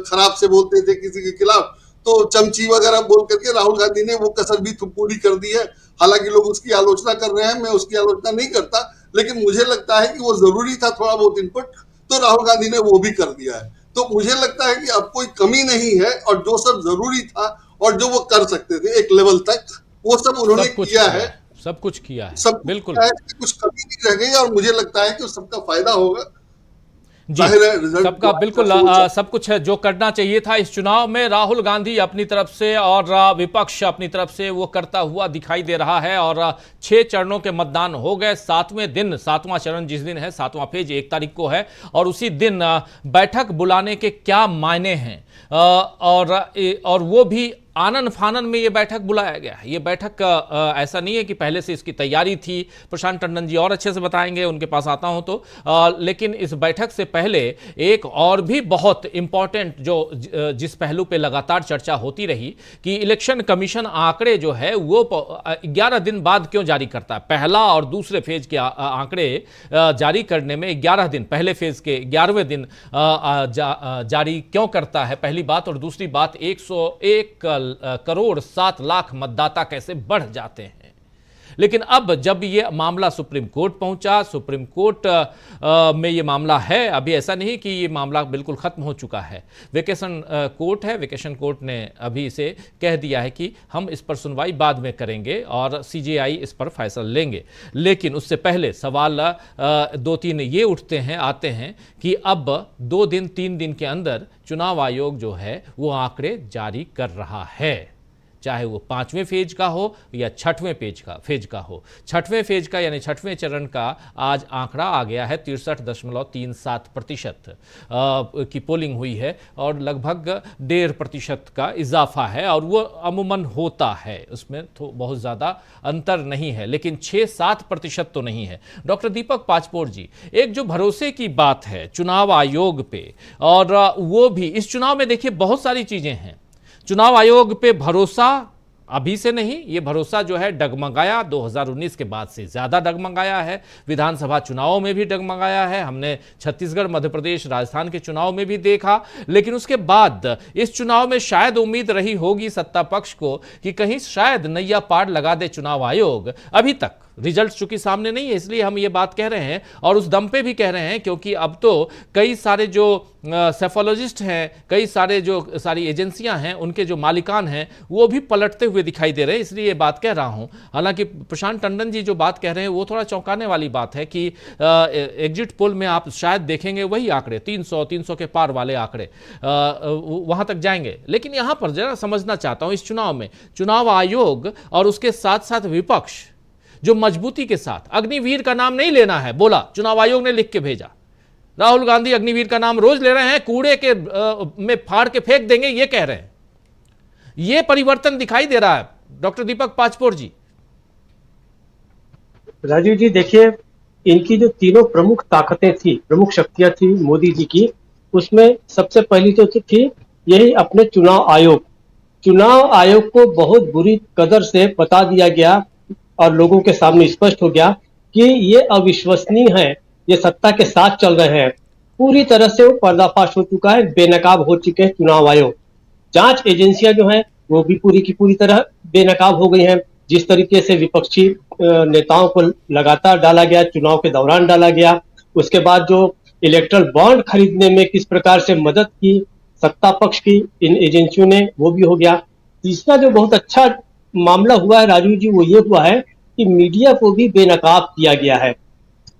खराब से बोलते थे किसी के खिलाफ, तो चमची वगैरह बोल करके राहुल गांधी ने वो कसर भी पूरी कर दी है। हालांकि लोग उसकी आलोचना कर रहे हैं, मैं उसकी आलोचना नहीं करता, लेकिन मुझे लगता है कि वो जरूरी था थोड़ा बहुत इनपुट, तो राहुल गांधी ने वो भी कर दिया है। तो मुझे लगता है कि अब कोई कमी नहीं है, और जो सब जरूरी था और जो वो कर सकते थे एक लेवल तक, वो सब उन्होंने किया है, सब कुछ किया है, सब बिल्कुल, कुछ कमी नहीं रह गई, और मुझे लगता है कि उस सबका फायदा होगा जी, सबका बिल्कुल सब कुछ है जो करना चाहिए था इस चुनाव में। राहुल गांधी अपनी तरफ से और विपक्ष अपनी तरफ से वो करता हुआ दिखाई दे रहा है, और 6 चरणों के मतदान हो गए। 7वें दिन, 7वां चरण जिस दिन है, 7वां फेज 1 तारीख को है, और उसी दिन बैठक बुलाने के क्या मायने हैं, और वो भी आनन फानन में ये बैठक बुलाया गया है। ये बैठक ऐसा नहीं है कि पहले से इसकी तैयारी थी। प्रशांत टंडन जी और अच्छे से बताएंगे, उनके पास आता हूं तो। लेकिन इस बैठक से पहले एक और भी बहुत इंपॉर्टेंट जिस पहलू पे लगातार चर्चा होती रही कि इलेक्शन कमीशन आंकड़े जो है वो 11 दिन बाद क्यों जारी करता है। पहला और दूसरे फेज के आंकड़े जारी करने में 11 दिन, पहले फेज के 11वें दिन जारी क्यों करता है, पहली बात। और दूसरी बात, 101 करोड़ 7 लाख मतदाता कैसे बढ़ जाते हैं। लेकिन अब जब ये मामला सुप्रीम कोर्ट पहुंचा, सुप्रीम कोर्ट में ये मामला है, अभी ऐसा नहीं कि ये मामला बिल्कुल खत्म हो चुका है। वेकेशन कोर्ट है, वेकेशन कोर्ट ने अभी इसे कह दिया है कि हम इस पर सुनवाई बाद में करेंगे और सीजेआई इस पर फैसला लेंगे। लेकिन उससे पहले सवाल 2-3 ये आते हैं कि अब 2 दिन 3 दिन के अंदर चुनाव आयोग जो है वो आंकड़े जारी कर रहा है, चाहे वो 5वें फेज का हो या 6वें फेज का हो। 6वें फेज का यानी 6वें चरण का आज आंकड़ा आ गया है 63.37% की पोलिंग हुई है, और लगभग 1.5% का इजाफा है, और वो अमूमन होता है, उसमें तो बहुत ज़्यादा अंतर नहीं है, लेकिन 6-7% तो नहीं है। डॉक्टर दीपक पाचपोर जी, एक जो भरोसे की बात है चुनाव आयोग पे, और वो भी इस चुनाव में देखिए बहुत सारी चीज़ें हैं। चुनाव आयोग पे भरोसा अभी से नहीं, ये भरोसा जो है डगमगाया 2019 के बाद से ज़्यादा डगमगाया है। विधानसभा चुनावों में भी डगमगाया है, हमने छत्तीसगढ़, मध्य प्रदेश, राजस्थान के चुनाव में भी देखा। लेकिन उसके बाद इस चुनाव में शायद उम्मीद रही होगी सत्ता पक्ष को कि कहीं शायद नैया पार लगा दे चुनाव आयोग। अभी तक रिजल्ट चूंकि सामने नहीं है, इसलिए हम ये बात कह रहे हैं, और उस दम पे भी कह रहे हैं क्योंकि अब तो कई सारे जो सेफोलॉजिस्ट हैं, कई सारे जो सारी एजेंसियां हैं, उनके जो मालिकान हैं वो भी पलटते हुए दिखाई दे रहे हैं, इसलिए ये बात कह रहा हूं। हालांकि प्रशांत टंडन जी जो बात कह रहे हैं वो थोड़ा चौंकाने वाली बात है कि एग्जिट पोल में आप शायद देखेंगे वही आंकड़े 300 के पार वाले आंकड़े वहां तक जाएंगे। लेकिन यहां पर जरा समझना चाहता हूं, इस चुनाव में चुनाव आयोग और उसके साथ साथ विपक्ष जो मजबूती के साथ, अग्निवीर का नाम नहीं लेना है, बोला चुनाव आयोग ने लिख के भेजा। राहुल गांधी अग्निवीर का नाम रोज ले रहे हैं, कूड़े के में फाड़ के फेंक देंगे ये कह रहे हैं। ये परिवर्तन दिखाई दे रहा है डॉक्टर दीपक पाचपोर जी। राजीव जी देखिए, इनकी जो तीनों प्रमुख ताकतें थी, प्रमुख शक्तियां थी मोदी जी की, उसमें सबसे पहली तो थी यही अपने चुनाव आयोग। चुनाव आयोग को बहुत बुरी कदर से बता दिया गया और लोगों के सामने स्पष्ट हो गया कि ये अविश्वसनीय है, ये सत्ता के साथ चल रहे हैं। पूरी तरह से वो पर्दाफाश हो चुका है, बेनकाब हो चुके हैं चुनाव आयोग। जांच एजेंसियां जो हैं वो भी पूरी की पूरी तरह बेनकाब हो गई हैं। जिस तरीके से विपक्षी नेताओं को लगातार डाला गया, चुनाव के दौरान डाला गया, उसके बाद जो इलेक्ट्रल बॉन्ड खरीदने में किस प्रकार से मदद की सत्ता पक्ष की इन एजेंसियों ने, वो भी हो गया। तीसरा जो बहुत अच्छा मामला हुआ है राजीव जी, वो ये हुआ है कि मीडिया को भी बेनकाब किया गया है।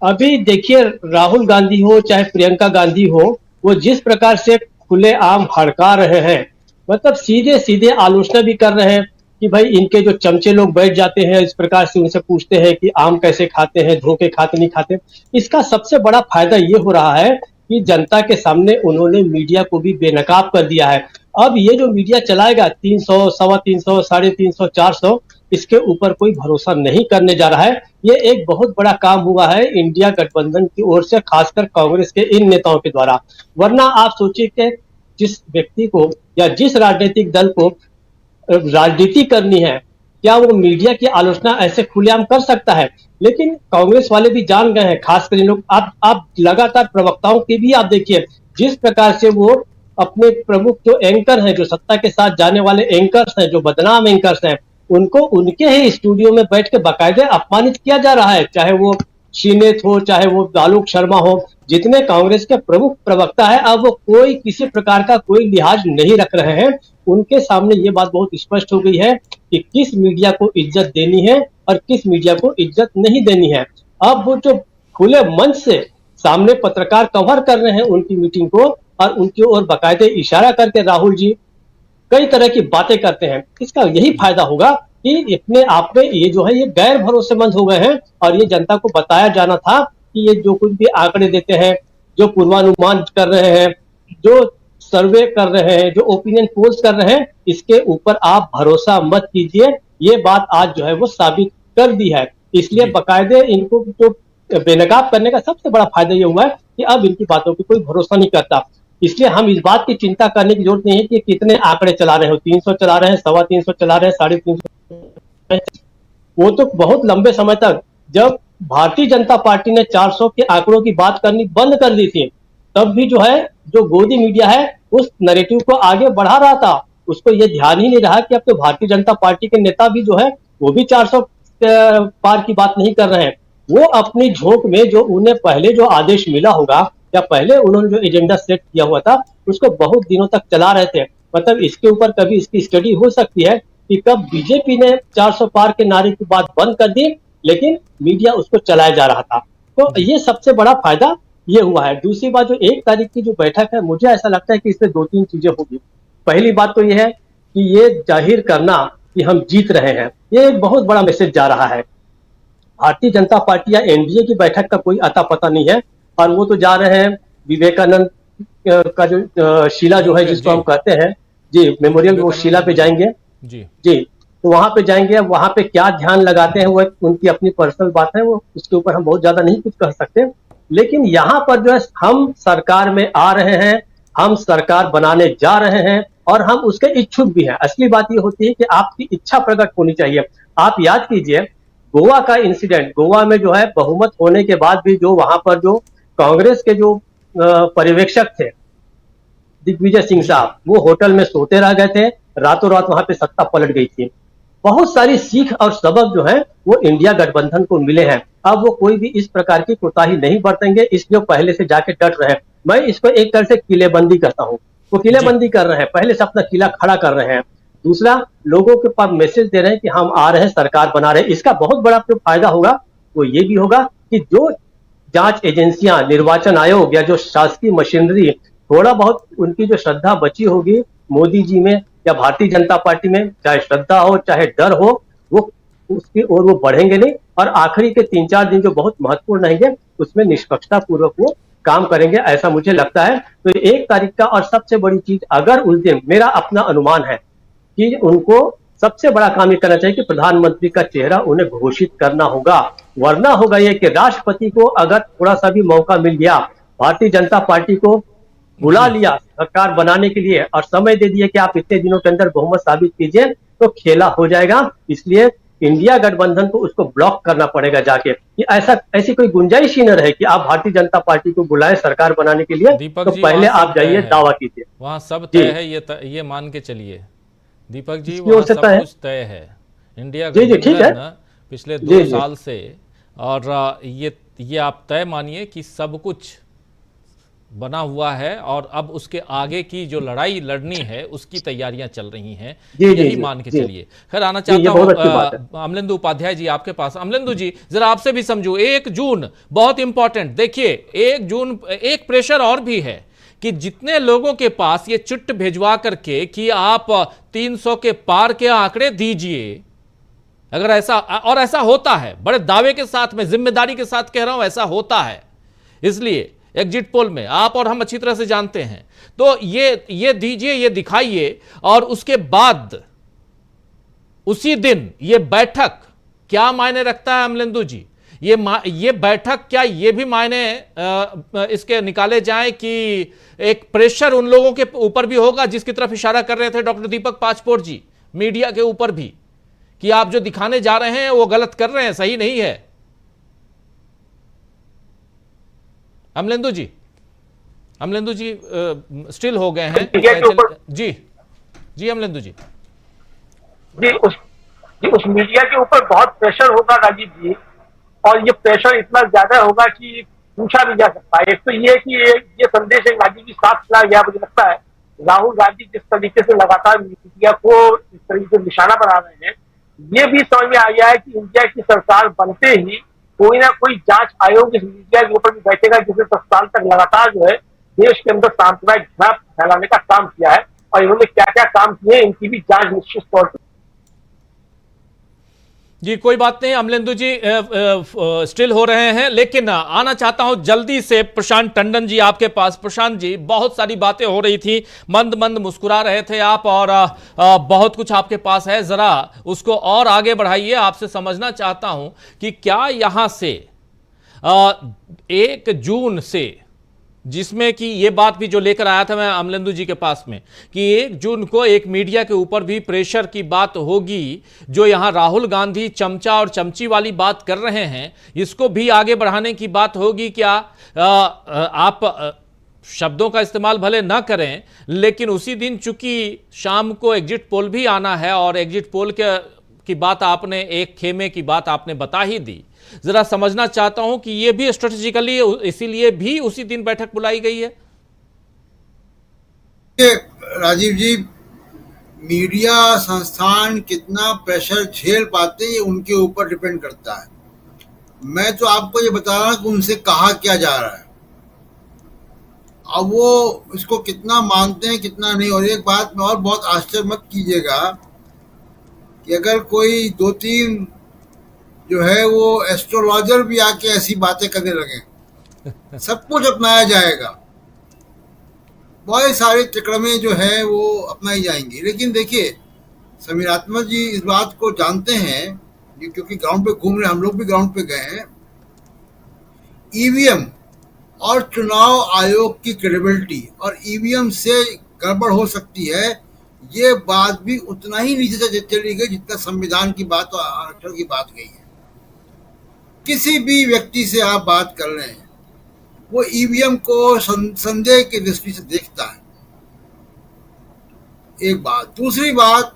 अभी देखिए, राहुल गांधी हो चाहे प्रियंका गांधी हो, वो जिस प्रकार से खुलेआम हड़का रहे हैं, मतलब सीधे सीधे आलोचना भी कर रहे हैं कि भाई इनके जो चमचे लोग बैठ जाते हैं, इस प्रकार से उनसे पूछते हैं कि आम कैसे खाते हैं, धोखे खाते नहीं खाते। इसका सबसे बड़ा फायदा ये हो रहा है कि जनता के सामने उन्होंने मीडिया को भी बेनकाब कर दिया है। अब ये जो मीडिया चलाएगा 300, 350, 350, 400, इसके ऊपर कोई भरोसा नहीं करने जा रहा है। ये एक बहुत बड़ा काम हुआ है इंडिया गठबंधन की ओर से, खासकर कांग्रेस के इन नेताओं के द्वारा। वरना आप सोचिए कि जिस व्यक्ति को या जिस राजनीतिक दल को राजनीति करनी है, क्या वो मीडिया की आलोचना ऐसे खुलेआम कर सकता है? लेकिन कांग्रेस वाले भी जान गए हैं, खासकर इन लोग। आप लगातार प्रवक्ताओं की भी आप देखिए, जिस प्रकार से वो अपने प्रमुख जो एंकर हैं, जो सत्ता के साथ जाने वाले एंकर्स हैं, जो बदनाम एंकर्स हैं, उनको उनके ही स्टूडियो में बैठ के बाकायदे अपमानित किया जा रहा है। चाहे वो शीनेत हो, चाहे वो आलोक शर्मा हो, जितने कांग्रेस के प्रमुख प्रवक्ता है, अब वो कोई किसी प्रकार का कोई लिहाज नहीं रख रहे हैं। उनके सामने ये बात बहुत स्पष्ट हो गई है कि किस मीडिया को इज्जत देनी है और किस मीडिया को इज्जत नहीं देनी है। अब वो जो खुले मंच से सामने पत्रकार कवर कर रहे हैं उनकी मीटिंग को, और उनकी ओर बाकायदे इशारा करके राहुल जी कई तरह की बातें करते हैं। इसका यही फायदा होगा कि अपने आप में ये जो है ये गैर भरोसेमंद हो गए हैं, और ये जनता को बताया जाना था कि ये जो कुछ भी आंकड़े देते हैं, जो पूर्वानुमान कर रहे हैं, जो सर्वे कर रहे हैं, जो ओपिनियन पोल्स कर रहे हैं, इसके ऊपर आप भरोसा मत कीजिए। ये बात आज जो है वो साबित कर दी है। इसलिए बाकायदे इनको जो बेनकाब करने का सबसे बड़ा फायदा ये हुआ है कि अब इनकी बातों पे कोई भरोसा नहीं करता। इसलिए हम इस बात की चिंता करने की जरूरत नहीं है कि कितने आंकड़े चला रहे हो, 300 चला रहे हैं, 325 चला रहे हैं, 350, वो तो बहुत लंबे समय तक, जब भारतीय जनता पार्टी ने 400 के आंकड़ों की बात करनी बंद कर दी थी, तब भी जो है जो गोदी मीडिया है उस नैरेटिव को आगे बढ़ा रहा था। उसको ये ध्यान ही नहीं रहा कि अब तो भारतीय जनता पार्टी के नेता भी जो है वो भी 400 पार की बात नहीं कर रहे हैं। वो अपनी झोंक में जो उन्हें पहले जो आदेश मिला होगा या पहले उन्होंने जो एजेंडा सेट किया हुआ था उसको बहुत दिनों तक चला रहे थे। मतलब इसके ऊपर कभी इसकी स्टडी हो सकती है कि कब बीजेपी ने 400 पार के नारे की बात बंद कर दी, लेकिन मीडिया उसको चलाया जा रहा था। तो ये सबसे बड़ा फायदा ये हुआ है। दूसरी बात, जो 1 तारीख की जो बैठक है, मुझे ऐसा लगता है कि इसमें 2-3 चीजें होगी। पहली बात तो ये है कि ये जाहिर करना कि हम जीत रहे हैं, ये एक बहुत बड़ा मैसेज जा रहा है। भारतीय जनता पार्टी या एनडीए की बैठक का कोई अता पता नहीं है, और वो तो जा रहे हैं विवेकानंद का जो शिला जो है जिसको हम कहते हैं जी मेमोरियल, वो शिला पे जाएंगे जी, तो वहां पे जाएंगे। वहां पे क्या ध्यान लगाते हैं वो उनकी अपनी पर्सनल बात है, वो उसके ऊपर हम बहुत ज्यादा नहीं कुछ कह सकते। लेकिन यहाँ पर जो है हम सरकार में आ रहे हैं, हम सरकार बनाने जा रहे हैं, और हम उसके इच्छुक भी हैं। असली बात ये होती है कि आपकी इच्छा प्रकट होनी चाहिए। आप याद कीजिए गोवा का इंसिडेंट, गोवा में जो है बहुमत होने के बाद भी जो वहां पर जो कांग्रेस के जो पर्यवेक्षक थे दिग्विजय सिंह साहब, वो होटल में सोते रह गए थे, रातों रात वहां पे सत्ता पलट गई थी। बहुत सारी सीख और सबक जो है वो इंडिया गठबंधन को मिले हैं। अब वो कोई भी इस प्रकार की कोताही नहीं बरतेंगे, इसलिए पहले से जाके डट रहे हैं। मैं इसको एक तरह से किलेबंदी करता हूँ। वो किलेबंदी कर रहे हैं, पहले से अपना किला खड़ा कर रहे हैं। दूसरा, लोगों के पास मैसेज दे रहे हैं कि हम आ रहे हैं, सरकार बना रहे हैं। इसका बहुत बड़ा जो फायदा होगा वो ये भी होगा कि जो जांच एजेंसियां, निर्वाचन आयोग या जो शासकीय मशीनरी, थोड़ा बहुत उनकी जो श्रद्धा बची होगी मोदी जी में या भारतीय जनता पार्टी में, चाहे श्रद्धा हो चाहे डर हो, वो उसकी ओर वो बढ़ेंगे नहीं। और आखिरी के 3-4 दिन जो बहुत महत्वपूर्ण रहेंगे उसमें निष्पक्षता पूर्वक वो काम करेंगे, ऐसा मुझे लगता है। तो 1 तारीख का, और सबसे बड़ी चीज, अगर उस दिन, मेरा अपना अनुमान है कि उनको सबसे बड़ा काम ये करना चाहिए कि प्रधानमंत्री का चेहरा उन्हें घोषित करना होगा। वरना होगा ये कि राष्ट्रपति को अगर थोड़ा सा भी मौका मिल गया, भारतीय जनता पार्टी को बुला लिया सरकार बनाने के लिए और समय दे दिया कि आप इतने दिनों के अंदर बहुमत साबित कीजिए, तो खेला हो जाएगा। इसलिए इंडिया गठबंधन को उसको ब्लॉक करना पड़ेगा जाके, कि ऐसी कोई गुंजाइश ही न रहे कि आप भारतीय जनता पार्टी को बुलाएं सरकार बनाने के लिए, तो पहले आप जाइए दावा कीजिए। वहां सब तय है, ये मान के चलिए दीपक जी, वहां सब कुछ तय है। इंडिया गठबंधन पिछले 2 साल से, और ये आप तय मानिए कि सब कुछ बना हुआ है, और अब उसके आगे की जो लड़ाई लड़नी है उसकी तैयारियां चल रही हैं, यही मान के चलिए। खैर, आना चाहता हूं अमलेंदु उपाध्याय जी आपके पास। अमलेंदु जी, जरा आपसे भी समझो, 1 जून बहुत इंपॉर्टेंट। देखिए 1 जून एक प्रेशर और भी है कि जितने लोगों के पास ये चिट्ठ भेजवा करके कि आप 300 के पार के आंकड़े दीजिए, अगर ऐसा, और ऐसा होता है, बड़े दावे के साथ, मैं जिम्मेदारी के साथ कह रहा हूं, ऐसा होता है। इसलिए एग्जिट पोल में आप और हम अच्छी तरह से जानते हैं, तो ये दीजिए, ये दिखाइए, और उसके बाद उसी दिन ये बैठक क्या मायने रखता है अमलेंदु जी? ये बैठक क्या ये भी मायने इसके निकाले जाएं कि एक प्रेशर उन लोगों के ऊपर भी होगा जिसकी तरफ इशारा कर रहे थे डॉक्टर दीपक पाचपोर जी, मीडिया के ऊपर भी, कि आप जो दिखाने जा रहे हैं वो गलत कर रहे हैं, सही नहीं है? अमलेंदु जी। अमलेंदु जी स्टिल हो गए हैं जी जी अमलेंदु जी। उस मीडिया के ऊपर बहुत प्रेशर होगा राजीव जी, और ये प्रेशर इतना ज्यादा होगा कि पूछा नहीं जा सकता। एक तो ये कि ये संदेश एक राजीव जी साफ चला गया, मुझे लगता है राहुल गांधी जिस तरीके से लगातार मीडिया को इस तरीके से निशाना बना रहे हैं, ये भी समझ में आ गया है कि इंडिया की सरकार बनते ही कोई ना कोई जांच आयोग इस मीडिया के ऊपर भी बैठेगा, जिसने 10 साल तक लगातार जो है देश के अंदर सांप्रदायिक घृणा फैलाने का काम किया है, और इन्होंने क्या क्या काम किए इनकी भी जांच निश्चित तौर पर। जी कोई बात नहीं अमलेंदु जी स्टिल हो रहे हैं, लेकिन आना चाहता हूं जल्दी से प्रशांत टंडन जी आपके पास। प्रशांत जी, बहुत सारी बातें हो रही थी, मंद मंद मुस्कुरा रहे थे आप, और बहुत कुछ आपके पास है, जरा उसको और आगे बढ़ाइए। आपसे समझना चाहता हूं कि क्या यहां से 1 जून से, जिसमें कि ये बात भी जो लेकर आया था मैं अमलेंदु जी के पास में, कि 1 जून को एक मीडिया के ऊपर भी प्रेशर की बात होगी, जो यहाँ राहुल गांधी चमचा और चमची वाली बात कर रहे हैं, इसको भी आगे बढ़ाने की बात होगी क्या? आप शब्दों का इस्तेमाल भले ना करें, लेकिन उसी दिन चूंकि शाम को एग्जिट पोल भी आना है, और एग्जिट पोल की बात आपने, एक खेमे की बात आपने बता ही दी। जरा समझना चाहता हूं कि यह भी स्ट्रेटेजिकली इसीलिए भी उसी दिन बैठक बुलाई गई है। राजीव जी, मीडिया संस्थान कितना प्रेशर झेल पाते हैं ये उनके ऊपर डिपेंड करता है। मैं तो आपको ये बता रहा हूं कि उनसे कहा क्या जा रहा है, अब वो इसको कितना मानते हैं कितना नहीं। और एक बात में और बहुत आश्चर्य मत कीजिएगा कि अगर कोई 2-3 जो है वो एस्ट्रोलॉजर भी आके ऐसी बातें करने लगे, सब कुछ अपनाया जाएगा, बहुत सारे तिकड़मे जो है वो अपनाई जाएंगी। लेकिन देखिए समीरात्मक जी इस बात को जानते हैं, क्योंकि ग्राउंड पे घूम रहे, हम लोग भी ग्राउंड पे गए हैं। ईवीएम और चुनाव आयोग की क्रेडिबिलिटी, और ईवीएम से गड़बड़ हो सकती है, ये बात भी उतना ही नीचे से चली गई जितना संविधान की बात और आरक्षण की बात गई है। किसी भी व्यक्ति से आप बात कर रहे हैं, वो ईवीएम को संदेह की दृष्टि से देखता है, एक बात। दूसरी बात,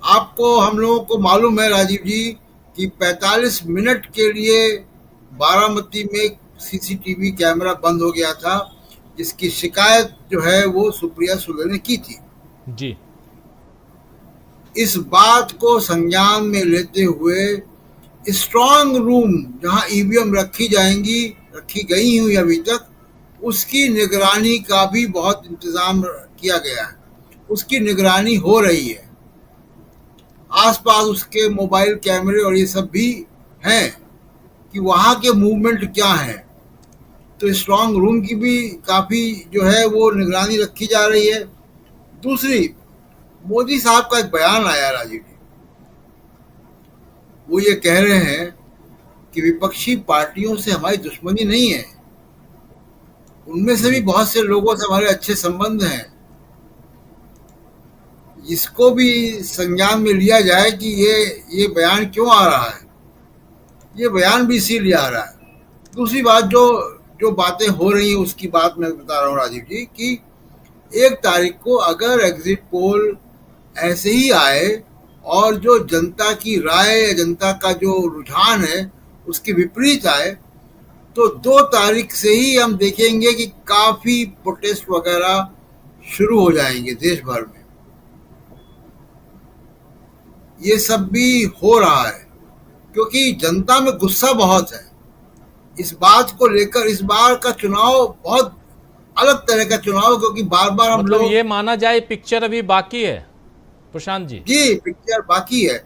आपको हम लोगों को मालूम है राजीव जी कि 45 मिनट के लिए बारामती में सीसीटीवी कैमरा बंद हो गया था, जिसकी शिकायत जो है वो सुप्रिया सुले ने की थी जी। इस बात को संज्ञान में लेते हुए स्ट्रांग रूम जहां ईवीएम रखी गई हुई अभी तक, उसकी निगरानी का भी बहुत इंतजाम किया गया है, उसकी निगरानी हो रही है। आसपास उसके मोबाइल कैमरे और ये सब भी हैं कि वहां के मूवमेंट क्या है, तो स्ट्रांग रूम की भी काफी जो है वो निगरानी रखी जा रही है। दूसरी, मोदी साहब का एक बयान आया राजीव जी, वो ये कह रहे हैं कि विपक्षी पार्टियों से हमारी दुश्मनी नहीं है, उनमें से भी बहुत से लोगों से हमारे अच्छे संबंध हैं। इसको भी संज्ञान में लिया जाए कि ये बयान क्यों आ रहा है, ये बयान भी इसीलिए आ रहा है। दूसरी बात, जो बातें हो रही हैं उसकी बात मैं बता रहा हूँ राजीव जी, कि 1 तारीख को अगर एग्जिट पोल ऐसे ही आए और जो जनता की राय, जनता का जो रुझान है उसके विपरीत आए, तो 2 तारीख से ही हम देखेंगे कि काफी प्रोटेस्ट वगैरह शुरू हो जाएंगे देश भर में। ये सब भी हो रहा है क्योंकि जनता में गुस्सा बहुत है इस बात को लेकर। इस बार का चुनाव बहुत अलग तरह का चुनाव, क्योंकि बार बार हम लोग, ये माना जाए पिक्चर अभी बाकी है प्रशांत जी। जी पिक्चर बाकी है,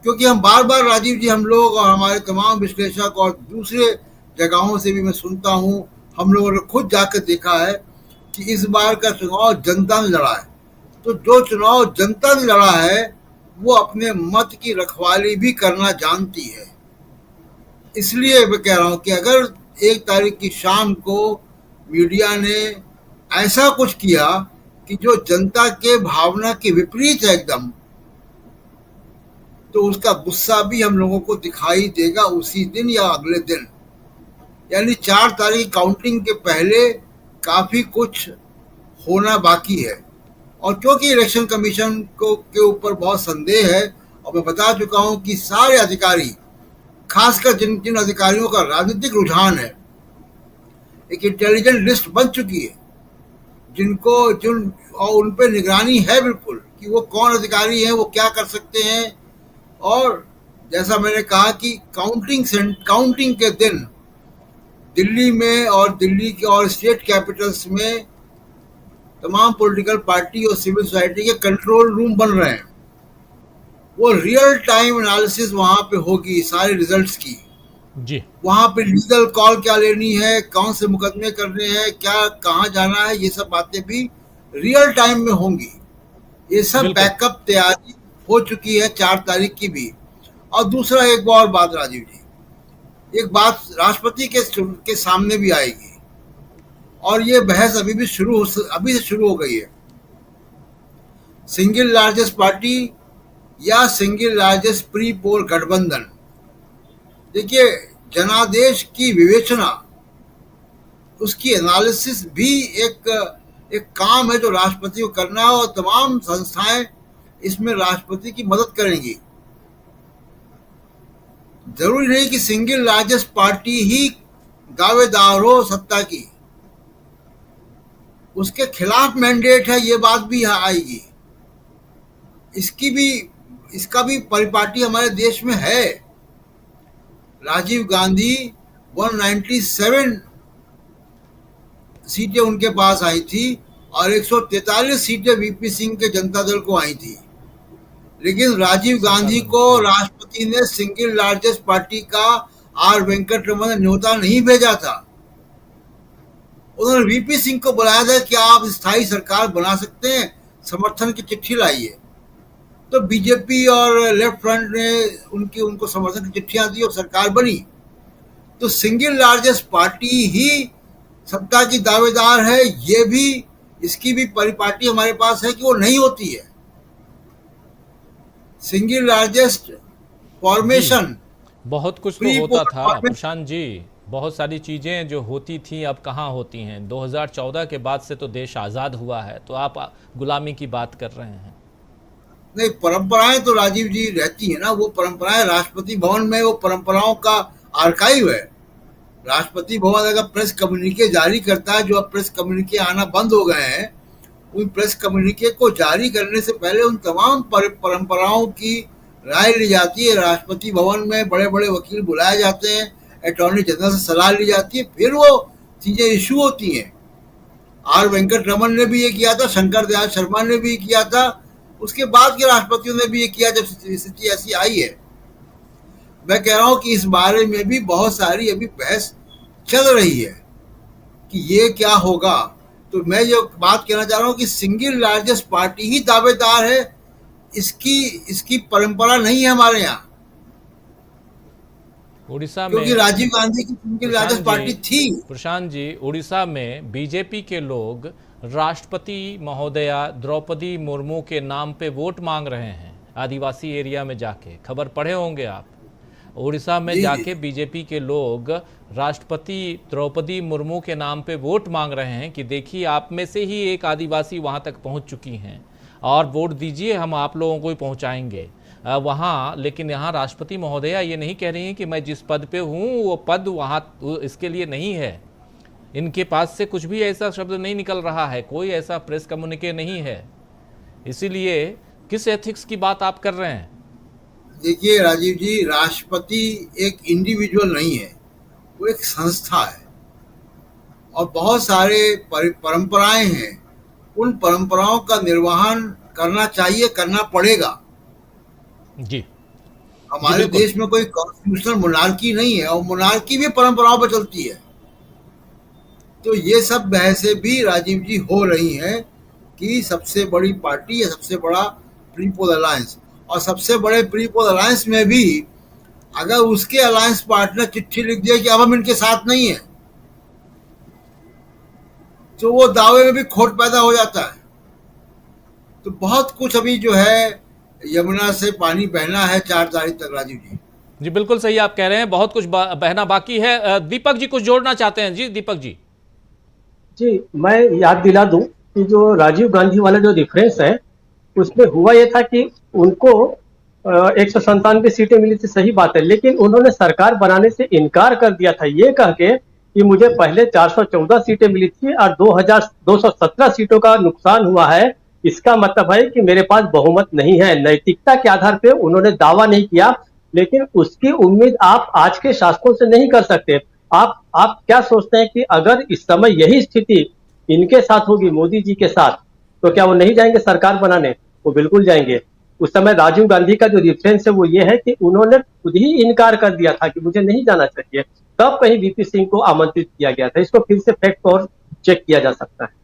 क्योंकि हम बार बार राजीव जी, हम लोग और हमारे तमाम विश्लेषक और दूसरे जगहों से भी मैं सुनता हूँ, हम लोगों ने खुद जाकर देखा है कि इस बार का चुनाव जनता ने लड़ा है। तो जो चुनाव जनता ने लड़ा है वो अपने मत की रखवाली भी करना जानती है। इसलिए मैं कह रहा हूँ कि अगर 1 तारीख की शाम को मीडिया ने ऐसा कुछ किया कि जो जनता के भावना के विपरीत है एकदम, तो उसका गुस्सा भी हम लोगों को दिखाई देगा उसी दिन या अगले दिन। यानी 4 तारीख काउंटिंग के पहले काफी कुछ होना बाकी है। और क्योंकि इलेक्शन कमीशन को के ऊपर बहुत संदेह है, और मैं बता चुका हूं कि सारे अधिकारी, खासकर जिन जिन अधिकारियों का राजनीतिक रुझान है, एक इंटेलिजेंट लिस्ट बन चुकी है और उन पे निगरानी है बिल्कुल कि वो कौन अधिकारी हैं, वो क्या कर सकते हैं। और जैसा मैंने कहा कि काउंटिंग के दिन दिल्ली में और दिल्ली के और स्टेट कैपिटल्स में तमाम पॉलिटिकल पार्टी और सिविल सोसाइटी के कंट्रोल रूम बन रहे हैं। वो रियल टाइम एनालिसिस वहां पे होगी सारे रिजल्ट्स की जी। वहां पे लीगल कॉल क्या लेनी है, कौन से मुकदमे करने हैं, क्या कहाँ जाना है, ये सब बातें भी रियल टाइम में होंगी। ये सब बैकअप तैयारी हो चुकी है 4 तारीख की भी। और दूसरा एक और बात राजीव जी, एक बात राष्ट्रपति के सामने भी आएगी, और ये बहस अभी से शुरू हो गई है। सिंगल लार्जेस्ट पार्टी या सिंगल लार्जेस्ट प्री पोल गठबंधन। देखिए, जनादेश की विवेचना, उसकी एनालिसिस भी एक काम है जो राष्ट्रपति को करना है, और तमाम संस्थाएं इसमें राष्ट्रपति की मदद करेंगी। जरूरी नहीं कि सिंगल लार्जेस्ट पार्टी ही दावेदार हो सत्ता की, उसके खिलाफ मैंडेट है, ये बात भी यहाँ आएगी। इसका भी परिपाटी हमारे देश में है। राजीव गांधी 197 सीटें उनके पास आई थी और 143 सीटें वीपी सिंह के जनता दल को आई थी, लेकिन राजीव गांधी को राष्ट्रपति ने सिंगल लार्जेस्ट पार्टी का आर वेंकटरमन ने न्योता नहीं भेजा था। उन्होंने वीपी सिंह को बुलाया था कि आप स्थायी सरकार बना सकते हैं, समर्थन की चिट्ठी लाइए। तो बीजेपी और लेफ्ट फ्रंट ने उनको समर्थन की चिट्ठियां दी और सरकार बनी। तो सिंगल लार्जेस्ट पार्टी ही सत्ता की दावेदार है, ये भी, इसकी भी परिपाटी हमारे पास है कि वो नहीं होती है। सिंगल लार्जेस्ट फॉर्मेशन, बहुत कुछ तो होता था प्रशांत जी, बहुत सारी चीजें जो होती थी अब कहाँ होती हैं। 2014 के बाद से तो देश आजाद हुआ है, तो आप गुलामी की बात कर रहे हैं। नहीं, परंपराएं तो राजीव जी रहती है ना, वो परंपराएं राष्ट्रपति भवन में, वो परंपराओं का आर्काइव है। राष्ट्रपति भवन अगर प्रेस कम्युनिके जारी करता है, जो अब प्रेस कम्युनिके आना बंद हो गए हैं, उन प्रेस कम्युनिके को जारी करने से पहले उन तमाम परंपराओं की राय ली जाती है। राष्ट्रपति भवन में बड़े बड़े वकील बुलाए जाते हैं, अटॉर्नी जनरल से सलाह ली जाती है, फिर वो चीजें इशू होती हैं। आर वेंकटरमन ने भी ये किया था, शंकर दयाल शर्मा ने भी किया था, उसके बाद के राष्ट्रपतियों ने भी ये किया जब स्थिति ऐसी आई है। मैं कह रहा हूं कि इस बारे में भी बहुत सारी अभी बहस चल रही है कि ये क्या होगा। तो मैं जो बात कहना चाह रहा हूं कि सिंगल लार्जेस्ट पार्टी ही दावेदार है, इसकी परंपरा नहीं है हमारे यहाँ। उड़ीसा में, क्योंकि राजीव गांधी की सिंगल लार्जेस्ट पार्टी थी। प्रशांत जी, उड़ीसा में बीजेपी के लोग राष्ट्रपति महोदया द्रौपदी मुर्मू के नाम पे वोट मांग रहे हैं आदिवासी एरिया में जाके। खबर पढ़े होंगे आप, उड़ीसा में जाके बीजेपी के लोग राष्ट्रपति द्रौपदी मुर्मू के नाम पे वोट मांग रहे हैं कि देखिए आप में से ही एक आदिवासी वहां तक पहुंच चुकी हैं और वोट दीजिए, हम आप लोगों को ही पहुंचाएंगे वहाँ। लेकिन यहाँ राष्ट्रपति महोदया ये नहीं कह रही हैं कि मैं जिस पद पे हूँ वो पद वहाँ इसके लिए नहीं है। इनके पास से कुछ भी ऐसा शब्द नहीं निकल रहा है, कोई ऐसा प्रेस कम्युनिके नहीं है। इसीलिए किस एथिक्स की बात आप कर रहे हैं? देखिए राजीव जी, राष्ट्रपति एक इंडिविजुअल नहीं है, वो एक संस्था है और बहुत सारे परंपराएं हैं। उन परंपराओं का निर्वहन करना चाहिए, करना पड़ेगा जी। हमारे देश में कोई कॉन्स्टिट्यूशनल मोनार्की नहीं है और मोनार्की भी परंपराओं पर चलती है। तो ये सब बहसें भी राजीव जी हो रही हैं कि सबसे बड़ी पार्टी या सबसे बड़ा प्री पोल अलायंस, और सबसे बड़े प्री पोल अलायंस में भी अगर उसके अलायंस पार्टनर चिट्ठी लिख दिया कि अब हम इनके साथ नहीं है, तो वो दावे में भी खोट पैदा हो जाता है। तो बहुत कुछ अभी जो है यमुना से पानी बहना है 4 तारीख तक राजीव जी। जी बिल्कुल सही आप कह रहे हैं, बहुत कुछ बहना बाकी है। दीपक जी कुछ जोड़ना चाहते हैं? जी दीपक जी। जी, मैं याद दिला दूं कि जो राजीव गांधी वाला जो रेफरेंस है, उसमें हुआ ये था कि उनको 197 सीटें मिली थी, सही बात है, लेकिन उन्होंने सरकार बनाने से इनकार कर दिया था ये कह के कि मुझे पहले 414 सीटें मिली थी और 2217 सीटों का नुकसान हुआ है। इसका मतलब है कि मेरे पास बहुमत नहीं है। नैतिकता के आधार पे उन्होंने दावा नहीं किया, लेकिन उसकी उम्मीद आप आज के शासकों से नहीं कर सकते। आप क्या सोचते हैं कि अगर इस समय यही स्थिति इनके साथ होगी, मोदी जी के साथ, तो क्या वो नहीं जाएंगे सरकार बनाने? वो बिल्कुल जाएंगे। उस समय राजीव गांधी का जो रेफरेंस है वो ये है कि उन्होंने खुद ही इनकार कर दिया था कि मुझे नहीं जाना चाहिए, तब कहीं वीपी सिंह को आमंत्रित किया गया था। इसको फिर से फैक्ट और चेक किया जा सकता है।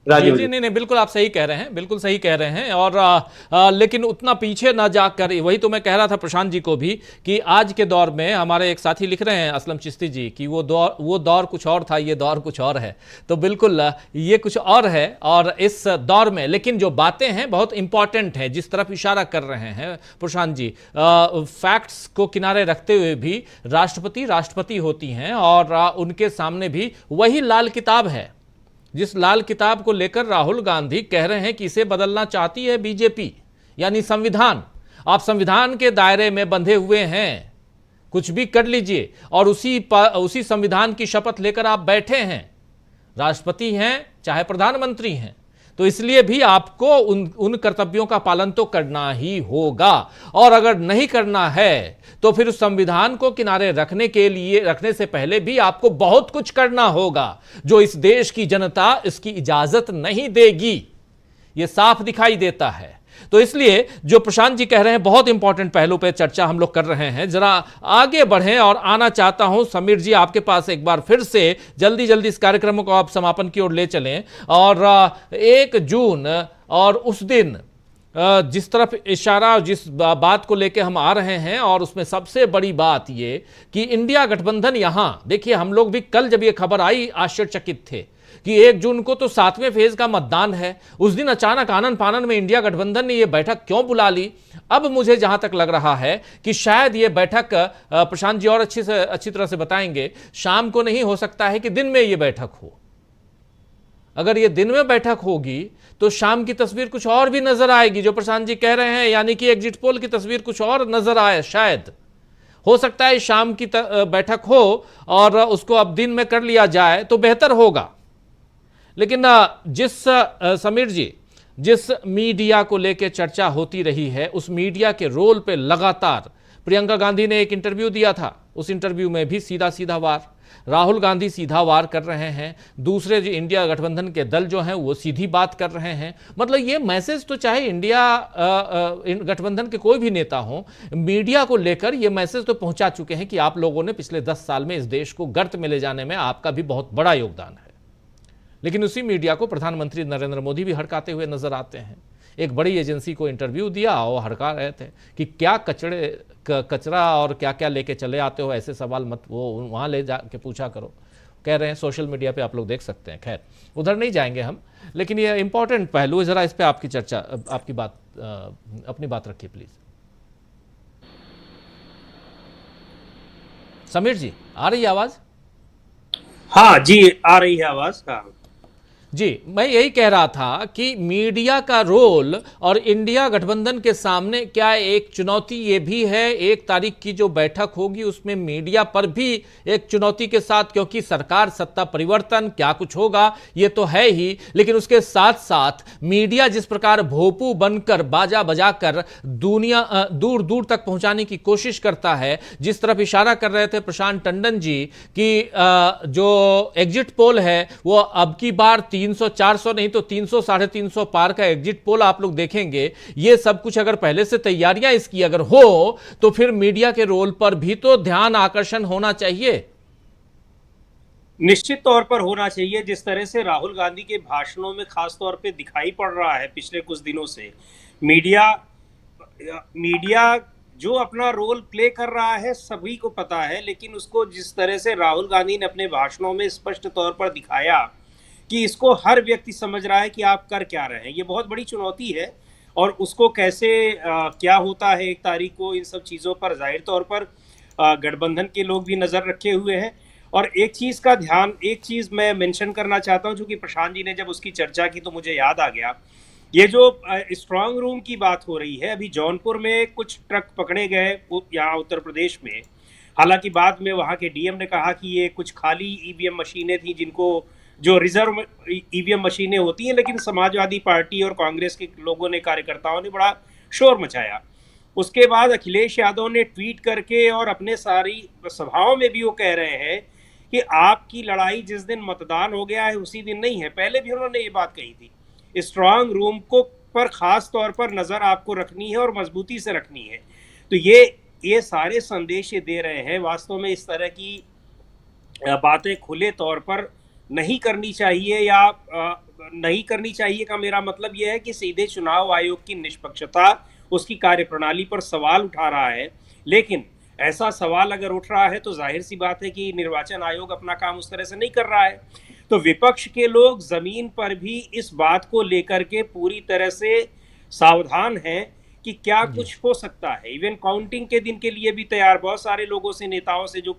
जी जी, नहीं, बिल्कुल आप सही कह रहे हैं, बिल्कुल सही कह रहे हैं। और लेकिन उतना पीछे ना जाकर, वही तो मैं कह रहा था प्रशांत जी को भी कि आज के दौर में हमारे एक साथी लिख रहे हैं असलम चिश्ती जी कि वो दौर कुछ और था, ये दौर कुछ और है। तो बिल्कुल ये कुछ और है। और इस दौर में लेकिन जो बातें हैं बहुत इंपॉर्टेंट हैं, जिस तरफ इशारा कर रहे हैं प्रशांत जी, फैक्ट्स को किनारे रखते हुए भी राष्ट्रपति होती हैं और उनके सामने भी वही लाल किताब है, जिस लाल किताब को लेकर राहुल गांधी कह रहे हैं कि इसे बदलना चाहती है बीजेपी, यानी संविधान। आप संविधान के दायरे में बंधे हुए हैं, कुछ भी कर लीजिए, और उसी संविधान की शपथ लेकर आप बैठे हैं, राष्ट्रपति हैं चाहे प्रधानमंत्री हैं, तो इसलिए भी आपको उन कर्तव्यों का पालन तो करना ही होगा। और अगर नहीं करना है तो फिर उस संविधान को किनारे रखने से पहले भी आपको बहुत कुछ करना होगा, जो इस देश की जनता इसकी इजाजत नहीं देगी। यह साफ दिखाई देता है। तो इसलिए जो प्रशांत जी कह रहे हैं, बहुत इंपॉर्टेंट पहलू पे चर्चा हम लोग कर रहे हैं। जरा आगे बढ़ें और आना चाहता हूं समीर जी आपके पास एक बार फिर से, जल्दी जल्दी इस कार्यक्रम को आप समापन की ओर ले चलें। और 1 जून और उस दिन जिस तरफ इशारा, जिस बात को लेके हम आ रहे हैं, और उसमें सबसे बड़ी बात ये कि इंडिया गठबंधन, यहां देखिए हम लोग भी कल जब ये खबर आई आश्चर्यचकित थे कि 1 जून को तो 7वें फेज का मतदान है। उस दिन अचानक आनन फानन में इंडिया गठबंधन ने यह बैठक क्यों बुला ली? अब मुझे जहां तक लग रहा है कि शायद यह बैठक, प्रशांत जी और अच्छी तरह से बताएंगे, शाम को नहीं हो सकता है कि दिन में यह बैठक हो। अगर यह दिन में बैठक होगी तो शाम की तस्वीर कुछ और भी नजर आएगी, जो प्रशांत जी कह रहे हैं, यानी कि एग्जिट पोल की तस्वीर कुछ और नजर आए। शायद हो सकता है शाम की बैठक हो और उसको अब दिन में कर लिया जाए तो बेहतर होगा। लेकिन समीर जी, जिस मीडिया को लेकर चर्चा होती रही है, उस मीडिया के रोल पे लगातार प्रियंका गांधी ने एक इंटरव्यू दिया था, उस इंटरव्यू में भी सीधा वार राहुल गांधी सीधा वार कर रहे हैं, दूसरे जो इंडिया गठबंधन के दल जो हैं वो सीधी बात कर रहे हैं। मतलब ये मैसेज तो चाहे इंडिया गठबंधन के कोई भी नेता हो, मीडिया को लेकर ये मैसेज तो पहुंचा चुके हैं कि आप लोगों ने पिछले 10 साल में इस देश को गर्त में ले जाने में आपका भी बहुत बड़ा योगदान है। लेकिन उसी मीडिया को प्रधानमंत्री नरेंद्र मोदी भी हड़काते हुए नजर आते हैं। एक बड़ी एजेंसी को इंटरव्यू दिया और हड़का रहे थे कि क्या कचरा और क्या क्या लेके चले आते हो, ऐसे सवाल मत वो वहां ले जाके पूछा करो। कह रहे हैं सोशल मीडिया पे आप लोग देख सकते हैं। खैर उधर नहीं जाएंगे हम, लेकिन ये इंपॉर्टेंट पहलू है, जरा इस पे आपकी चर्चा, आपकी बात, अपनी बात रखिए प्लीज। समीर जी आ रही है आवाज? हाँ जी आ रही है आवाज। हाँ जी, मैं यही कह रहा था कि मीडिया का रोल और इंडिया गठबंधन के सामने क्या एक चुनौती ये भी है। 1 तारीख की जो बैठक होगी उसमें मीडिया पर भी एक चुनौती के साथ, क्योंकि सरकार, सत्ता परिवर्तन, क्या कुछ होगा ये तो है ही, लेकिन उसके साथ साथ मीडिया जिस प्रकार भोपू बनकर बाजा बजाकर दुनिया दूर दूर तक पहुंचाने की कोशिश करता है, जिस तरफ इशारा कर रहे थे प्रशांत टंडन जी कि जो एग्जिट पोल है वो अब की बार 300-400 नहीं तो 300-350 पार का एग्जिट पोल आप लोग देखेंगे। ये सब कुछ अगर पहले से तैयारियां इसकी अगर हो तो फिर मीडिया के रोल पर भी तो ध्यान आकर्षण होना चाहिए। निश्चित तौर पर होना चाहिए। जिस तरह से राहुल गांधी के भाषणों में खास तौर पे दिखाई पड़ रहा है पिछले कुछ दिनों से, मीडिया जो अपना रोल प्ले कर रहा है सभी को पता है, लेकिन उसको जिस तरह से राहुल गांधी ने अपने भाषणों में स्पष्ट तौर पर दिखाया कि इसको हर व्यक्ति समझ रहा है कि आप कर क्या रहे हैं, ये बहुत बड़ी चुनौती है। और उसको कैसे क्या होता है 1 तारीख को, इन सब चीज़ों पर जाहिर तौर पर गठबंधन के लोग भी नज़र रखे हुए हैं। और एक चीज मैं मेंशन करना चाहता हूं, चूंकि प्रशांत जी ने जब उसकी चर्चा की तो मुझे याद आ गया, ये जो स्ट्रांग रूम की बात हो रही है, अभी जौनपुर में कुछ ट्रक पकड़े गए यहाँ उत्तर प्रदेश में। हालांकि बाद में वहां के डीएम ने कहा कि ये कुछ खाली ईवीएम मशीनें थी, जिनको जो रिजर्व ईवीएम मशीनें होती हैं, लेकिन समाजवादी पार्टी और कांग्रेस के लोगों ने, कार्यकर्ताओं ने बड़ा शोर मचाया। उसके बाद अखिलेश यादव ने ट्वीट करके और अपने सारी सभाओं में भी वो कह रहे हैं कि आपकी लड़ाई जिस दिन मतदान हो गया है उसी दिन नहीं है। पहले भी उन्होंने ये बात कही थी। स्ट्रांग रूम को पर खास तौर पर नजर आपको रखनी है और मजबूती से रखनी है। तो ये सारे संदेश ये दे रहे हैं। वास्तव में इस तरह की बातें खुले तौर पर नहीं करनी चाहिए, या नहीं करनी चाहिए का मेरा मतलब यह है कि सीधे चुनाव आयोग की निष्पक्षता, उसकी कार्यप्रणाली पर सवाल उठा रहा है। लेकिन ऐसा सवाल अगर उठ रहा है तो जाहिर सी बात है कि निर्वाचन आयोग अपना काम उस तरह से नहीं कर रहा है। तो विपक्ष के लोग जमीन पर भी इस बात को लेकर के पूरी तरह से सावधान हैं कि क्या कुछ हो सकता है। इवन काउंटिंग के दिन के लिए भी तैयार, बहुत सारे लोगों से, नेताओं से, जो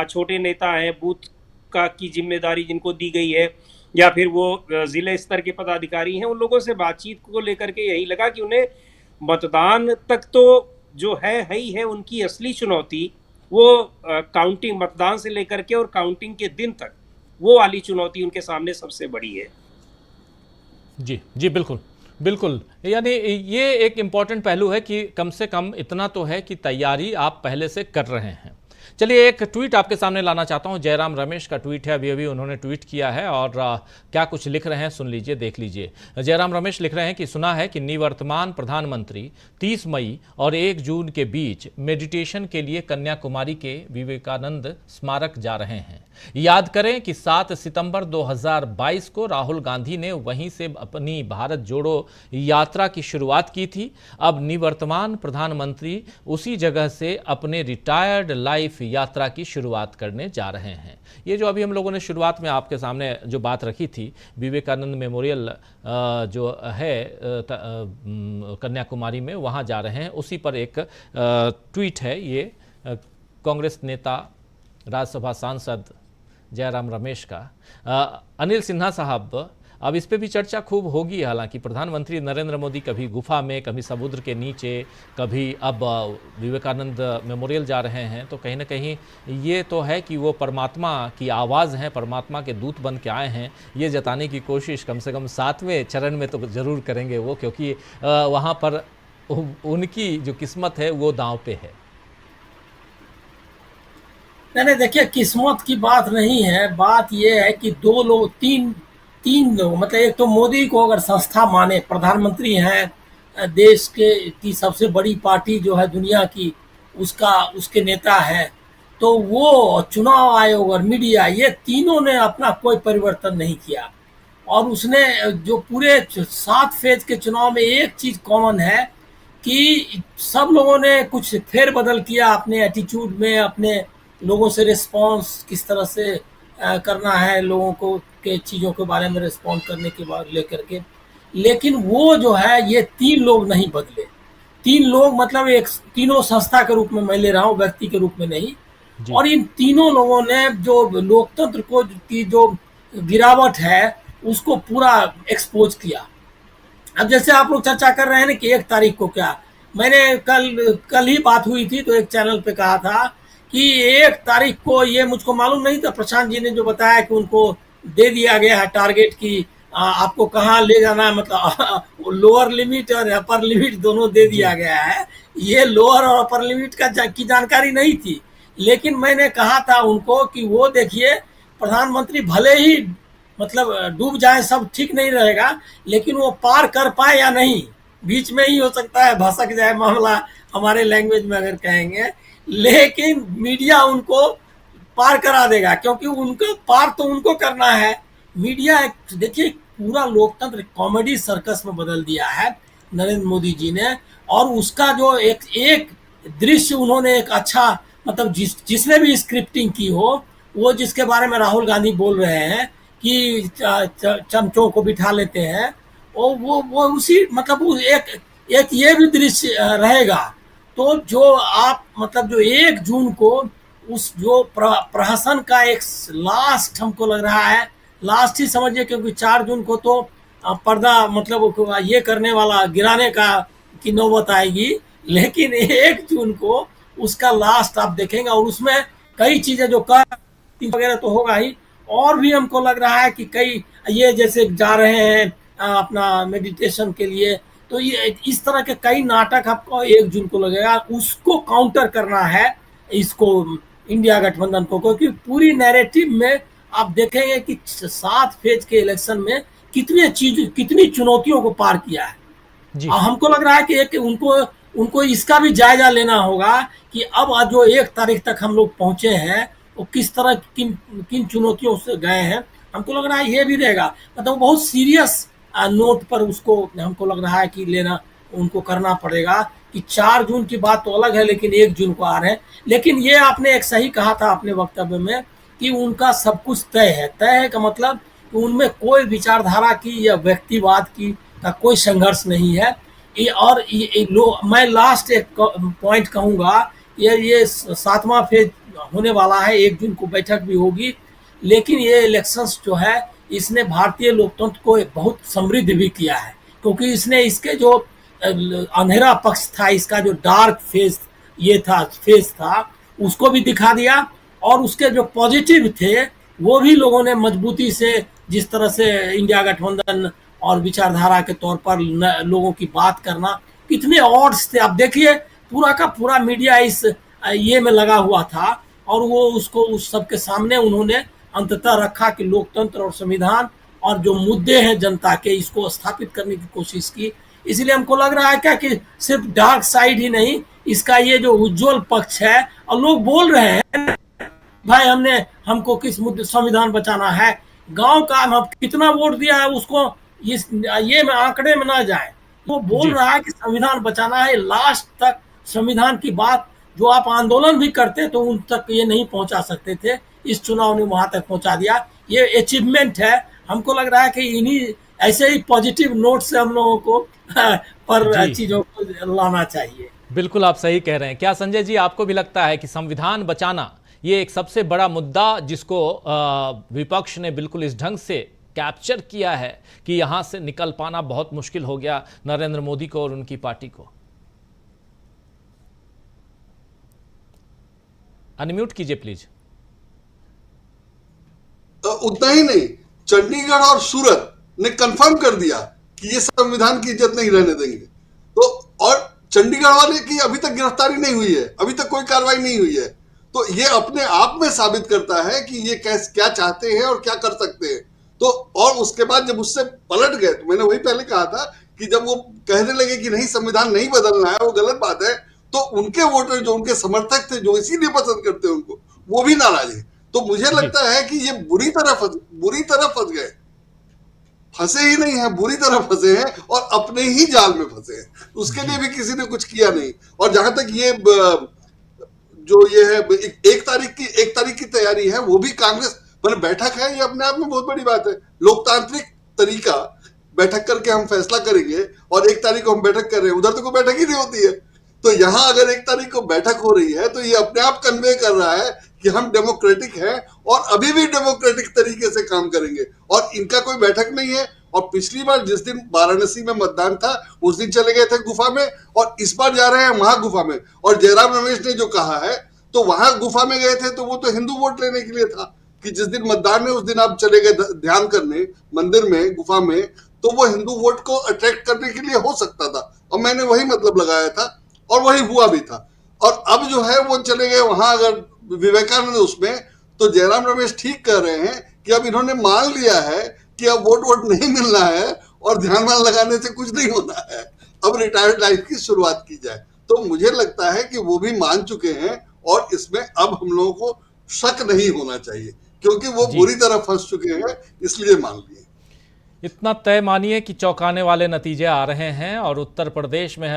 छोटे नेता हैं, बूथ का की जिम्मेदारी जिनको दी गई है, या फिर वो जिले स्तर के पदाधिकारी हैं, उन लोगों से बातचीत को लेकर के यही लगा कि उन्हें मतदान तक तो जो है ही है, उनकी असली चुनौती वो काउंटिंग, मतदान से लेकर के और काउंटिंग के दिन तक, वो वाली चुनौती उनके सामने सबसे बड़ी है। जी बिल्कुल बिल्कुल, यानी ये एक इम्पॉर्टेंट पहलू है कि कम से कम इतना तो है कि तैयारी आप पहले से कर रहे हैं। चलिए एक ट्वीट आपके सामने लाना चाहता हूं। जयराम रमेश का ट्वीट है, अभी उन्होंने ट्वीट किया है और क्या कुछ लिख रहे हैं सुन लीजिए, देख लीजिए। जयराम रमेश लिख रहे हैं कि सुना है कि निवर्तमान प्रधानमंत्री 30 मई और 1 जून के बीच मेडिटेशन के लिए कन्याकुमारी के विवेकानंद स्मारक जा रहे हैं। याद करें कि 7 सितंबर 2022 को राहुल गांधी ने वहीं से अपनी भारत जोड़ो यात्रा की शुरुआत की थी। अब निवर्तमान प्रधानमंत्री उसी जगह से अपने रिटायर्ड लाइफ यात्रा की शुरुआत करने जा रहे हैं। ये जो अभी हम लोगों ने शुरुआत में आपके सामने जो बात रखी थी, विवेकानंद मेमोरियल जो है कन्याकुमारी में, वहाँ जा रहे हैं, उसी पर एक ट्वीट है ये कांग्रेस नेता राज्यसभा सांसद जयराम रमेश का। अनिल सिन्हा साहब, अब इस पे भी चर्चा खूब होगी। हालांकि प्रधानमंत्री नरेंद्र मोदी कभी गुफा में, कभी समुद्र के नीचे, कभी अब विवेकानंद मेमोरियल जा रहे हैं, तो कहीं ना कहीं ये तो है कि वो परमात्मा की आवाज़ हैं, परमात्मा के दूत बन के आए हैं, ये जताने की कोशिश कम से कम 7वें चरण में तो ज़रूर करेंगे वो, क्योंकि वहाँ पर उनकी जो किस्मत है वो दांव पे है। नहीं, देखिए, किस्मत की बात नहीं है। बात यह है कि दो लोग, तीन लोग, मतलब एक तो मोदी को अगर संस्था माने, प्रधानमंत्री हैं देश की सबसे बड़ी पार्टी जो है दुनिया की, उसके नेता है, तो वो चुनाव आयोग और मीडिया, ये तीनों ने अपना कोई परिवर्तन नहीं किया। और उसने जो पूरे 7 फेज के चुनाव में एक चीज कॉमन है कि सब लोगों ने कुछ फेरबदल किया अपने एटीट्यूड में, अपने लोगों से रिस्पॉन्स किस तरह से करना है, लोगों को के चीज़ों के बारे में रिस्पॉन्ड करने के बाद लेकर के। लेकिन वो जो है, ये 3 लोग नहीं बदले। 3 लोग मतलब एक तीनों संस्था के रूप में मैं ले रहा हूँ, व्यक्ति के रूप में नहीं। और इन तीनों लोगों ने जो लोकतंत्र को की जो गिरावट है उसको पूरा एक्सपोज किया। अब जैसे आप लोग चर्चा कर रहे हैं ना कि 1 तारीख को क्या, मैंने कल ही बात हुई थी तो एक चैनल पे कहा था कि 1 तारीख को, ये मुझको मालूम नहीं था, प्रशांत जी ने जो बताया कि उनको दे दिया गया है टारगेट की आपको कहाँ ले जाना है, मतलब लोअर लिमिट और अपर लिमिट दोनों दे दिया गया है। ये लोअर और अपर लिमिट की जानकारी नहीं थी। लेकिन मैंने कहा था उनको कि वो देखिए, प्रधानमंत्री भले ही मतलब डूब जाए, सब ठीक नहीं रहेगा, लेकिन वो पार कर पाए या नहीं, बीच में ही हो सकता है भसक जाए मामला, हमारे लैंग्वेज में अगर कहेंगे। लेकिन मीडिया उनको पार करा देगा, क्योंकि उनको पार तो उनको करना है। मीडिया देखिए, पूरा लोकतंत्र कॉमेडी सर्कस में बदल दिया है नरेंद्र मोदी जी ने। और उसका जो एक दृश्य उन्होंने एक अच्छा, मतलब जिसने भी स्क्रिप्टिंग की हो, वो जिसके बारे में राहुल गांधी बोल रहे हैं कि चमचों को बिठा लेते हैं, वो उसी, मतलब एक ये भी दृश्य रहेगा। तो जो आप, मतलब जो 1 जून को उस जो प्रहसन का एक लास्ट हमको लग रहा है, लास्ट ही समझिए, क्योंकि 4 जून को तो पर्दा मतलब ये करने वाला गिराने का की नौबत आएगी, लेकिन 1 जून को उसका लास्ट आप देखेंगे और उसमें कई चीजें जो कर वगैरह तो होगा ही, और भी हमको लग रहा है कि कई ये जैसे जा रहे हैं अपना मेडिटेशन के लिए, तो ये इस तरह के कई नाटक आपको 1 जून को लगेगा। उसको काउंटर करना है इसको इंडिया गठबंधन को, क्योंकि पूरी नैरेटिव में आप देखेंगे कि 7 फेज के इलेक्शन में कितनी चुनौतियों को पार किया है। हमको लग रहा है कि एक उनको इसका भी जायजा लेना होगा कि अब जो 1 तारीख तक हम लोग पहुंचे हैं वो किस तरह किन चुनौतियों से गए हैं। हमको लग रहा है ये भी रहेगा, मतलब बहुत सीरियस नोट पर उसको हमको लग रहा है कि लेना उनको करना पड़ेगा कि 4 जून की बात तो अलग है, लेकिन 1 जून को आ रहे हैं। लेकिन ये आपने एक सही कहा था अपने वक्तव्य में कि उनका सब कुछ तय है का मतलब कि उनमें कोई विचारधारा की या व्यक्तिवाद की का कोई संघर्ष नहीं है। मैं लास्ट एक पॉइंट कहूँगा, ये 7वां फेज होने वाला है, 1 जून को बैठक भी होगी, लेकिन ये इलेक्शंस जो है इसने भारतीय लोकतंत्र को बहुत समृद्ध भी किया है, क्योंकि इसने इसके जो अंधेरा पक्ष था, इसका जो डार्क फेज था उसको भी दिखा दिया, और उसके जो पॉजिटिव थे वो भी लोगों ने मजबूती से, जिस तरह से इंडिया गठबंधन और विचारधारा के तौर पर लोगों की बात करना, कितने ऑड्स थे। अब देखिए पूरा का पूरा मीडिया इस ये में लगा हुआ था, और वो उसको उस सबके सामने उन्होंने अंततः रखा कि लोकतंत्र और संविधान और जो मुद्दे हैं जनता के, इसको स्थापित करने की कोशिश की। इसलिए हमको लग रहा है क्या कि सिर्फ डार्क साइड ही नहीं, इसका ये जो उज्जवल पक्ष है, और लोग बोल रहे हैं भाई हमको किस मुद्दे संविधान बचाना है, गांव का हम कितना वोट दिया है उसको ये में आंकड़े में ना जाए, वो बोल रहा है कि संविधान बचाना है। लास्ट तक संविधान की बात जो आप आंदोलन भी करते तो उन तक ये नहीं पहुंचा सकते थे, इस चुनाव ने वहां तक पहुंचा दिया। ये अचीवमेंट है। हमको लग रहा है कि इन्हीं ऐसे ही पॉजिटिव नोट से हम लोगों को पर चीजों को लाना चाहिए। बिल्कुल आप सही कह रहे हैं। क्या संजय जी आपको भी लगता है कि संविधान बचाना ये एक सबसे बड़ा मुद्दा जिसको विपक्ष ने बिल्कुल इस ढंग से कैप्चर किया है कि यहां से निकल पाना बहुत मुश्किल हो गया नरेंद्र मोदी को और उनकी पार्टी को? अनम्यूट कीजिए प्लीज। उतना ही नहीं, चंडीगढ़ और सूरत ने कंफर्म कर दिया कि ये संविधान की इज्जत नहीं रहने देंगे। तो और चंडीगढ़ वाले की अभी तक गिरफ्तारी नहीं हुई है, अभी तक कोई कार्रवाई नहीं हुई है। तो ये अपने आप में साबित करता है कि ये क्या चाहते हैं और क्या कर सकते हैं। तो और उसके बाद जब उससे पलट गए, तो मैंने वही पहले कहा था कि जब वो कहने लगे कि नहीं संविधान नहीं बदलना है, वो गलत बात है, तो उनके वोटर जो उनके समर्थक थे जो इसीलिए पसंद करते हैं उनको, वो भी नाराज है। तो मुझे लगता है कि ये बुरी तरह फंस गए, फंसे ही नहीं है, बुरी तरह फंसे हैं और अपने ही जाल में फंसे हैं। उसके लिए भी किसी ने कुछ किया नहीं। और जहां तक ये जो ये है 1 तारीख की तैयारी है, वो भी कांग्रेस मतलब बैठक है, ये अपने आप में बहुत बड़ी बात है। लोकतांत्रिक तरीका, बैठक करके हम फैसला करेंगे, और 1 तारीख को हम बैठक कर रहे हैं, उधर तो कोई बैठक ही नहीं होती है। तो यहां अगर 1 तारीख को बैठक हो रही है, तो ये अपने आप कन्वे कर रहा है कि हम डेमोक्रेटिक हैं और अभी भी डेमोक्रेटिक तरीके से काम करेंगे, और इनका कोई बैठक नहीं है। और पिछली बार जिस दिन वाराणसी में मतदान था, उस दिन चले गए थे गुफा में, और इस बार जा रहे हैं वहां गुफा में। और जयराम रमेश ने जो कहा है, तो वहां गुफा में गए थे तो वो तो हिंदू वोट लेने के लिए था कि जिस दिन मतदान है उस दिन आप चले गए ध्यान करने मंदिर में, गुफा में, तो वो हिंदू वोट को अट्रैक्ट करने के लिए हो सकता था। और मैंने वही मतलब लगाया था और वही हुआ भी था। और अब जो है वो चले गए वहां, अगर विवेकानंद उसमें, तो जयराम रमेश ठीक कह रहे हैं कि अब इन्होंने मान लिया है कि अब वोट नहीं मिलना है और ध्यान लगाने से कुछ नहीं होना है, अब रिटायर्ड लाइफ की शुरुआत की जाए। तो मुझे लगता है कि वो भी मान चुके हैं, और इसमें अब हम लोगों को शक नहीं होना चाहिए, क्योंकि वो बुरी तरह फंस चुके हैं, इसलिए मान लिए। इतना तय मानिए कि चौंकाने वाले नतीजे आ रहे हैं और उत्तर प्रदेश में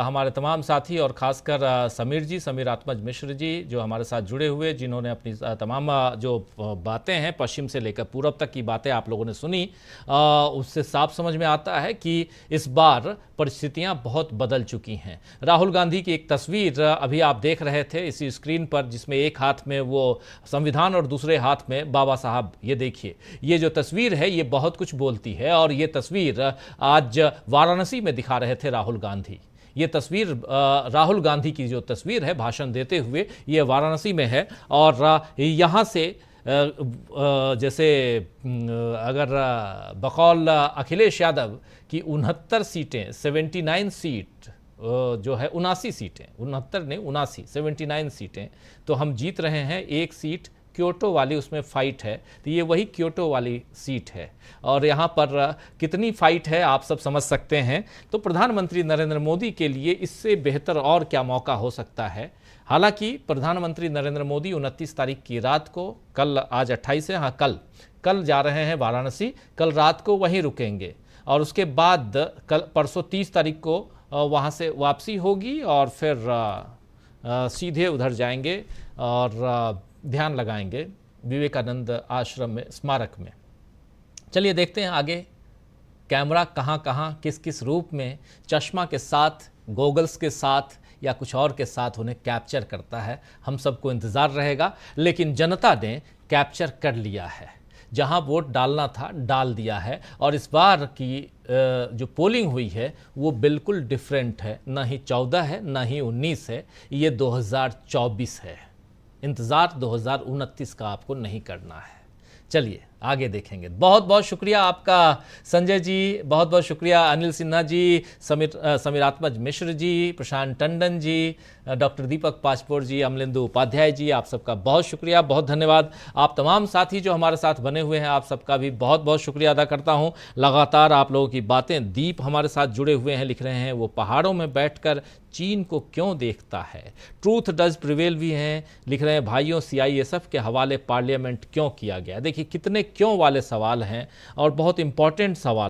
हमारे तमाम साथी और खासकर समीर आत्मज मिश्र जी जो हमारे साथ जुड़े हुए, जिन्होंने अपनी तमाम जो बातें हैं पश्चिम से लेकर पूरब तक की बातें आप लोगों ने सुनी, उससे साफ समझ में आता है कि इस बार परिस्थितियां बहुत बदल चुकी हैं। राहुल गांधी की एक तस्वीर अभी आप देख रहे थे इसी स्क्रीन पर, जिसमें एक हाथ में वो संविधान और दूसरे हाथ में बाबा साहब। ये देखिए, ये जो तस्वीर है ये बहुत कुछ बोलती है और ये तस्वीर आज वाराणसी में दिखा रहे थे राहुल गांधी। ये तस्वीर राहुल गांधी की जो तस्वीर है भाषण देते हुए, ये वाराणसी में है और यहाँ से जैसे अगर बकौल अखिलेश यादव की 69 सीटें, 79 सीट जो है 79 सीटें, 69 नहीं 79, 79 सीटें तो हम जीत रहे हैं। एक सीट क्योटो वाली उसमें फाइट है, तो ये वही क्योटो वाली सीट है और यहाँ पर कितनी फाइट है आप सब समझ सकते हैं। तो प्रधानमंत्री नरेंद्र मोदी के लिए इससे बेहतर और क्या मौका हो सकता है। हालांकि प्रधानमंत्री नरेंद्र मोदी 29 तारीख की रात को, कल आज 28 है, हाँ कल जा रहे हैं वाराणसी, कल रात को वहीं रुकेंगे और उसके बाद कल परसों 30 तारीख को वहाँ से वापसी होगी और फिर सीधे उधर जाएंगे और ध्यान लगाएंगे विवेकानंद आश्रम में, स्मारक में। चलिए देखते हैं आगे कैमरा कहाँ कहाँ किस किस रूप में चश्मा के साथ, गोगल्स के साथ या कुछ और के साथ उन्हें कैप्चर करता है। हम सबको इंतज़ार रहेगा, लेकिन जनता ने कैप्चर कर लिया है। जहां वोट डालना था डाल दिया है और इस बार की जो पोलिंग हुई है वो बिल्कुल डिफरेंट है। ना ही 14 है, ना ही 19 है, ये 2024 है। इंतज़ार 2029 का आपको नहीं करना है। चलिए आगे देखेंगे। बहुत बहुत शुक्रिया आपका संजय जी, बहुत बहुत शुक्रिया अनिल सिन्हा जी, समीरात्मज मिश्र जी, प्रशांत टंडन जी, डॉक्टर दीपक पासपोर जी, अमलेंदु उपाध्याय जी, आप सबका बहुत शुक्रिया, बहुत धन्यवाद। आप तमाम साथी जो हमारे साथ बने हुए हैं, आप सबका भी बहुत बहुत शुक्रिया अदा करता हूं। लगातार आप लोगों की बातें, दीप हमारे साथ जुड़े हुए हैं, लिख रहे हैं वो पहाड़ों में बैठकर चीन को क्यों देखता है। ट्रूथ डज प्रिवेल भी हैं, लिख रहे हैं भाइयों CISF के हवाले पार्लियामेंट क्यों किया गया। देखिए कितने क्यों वाले सवाल हैं और बहुत इंपॉर्टेंट सवाल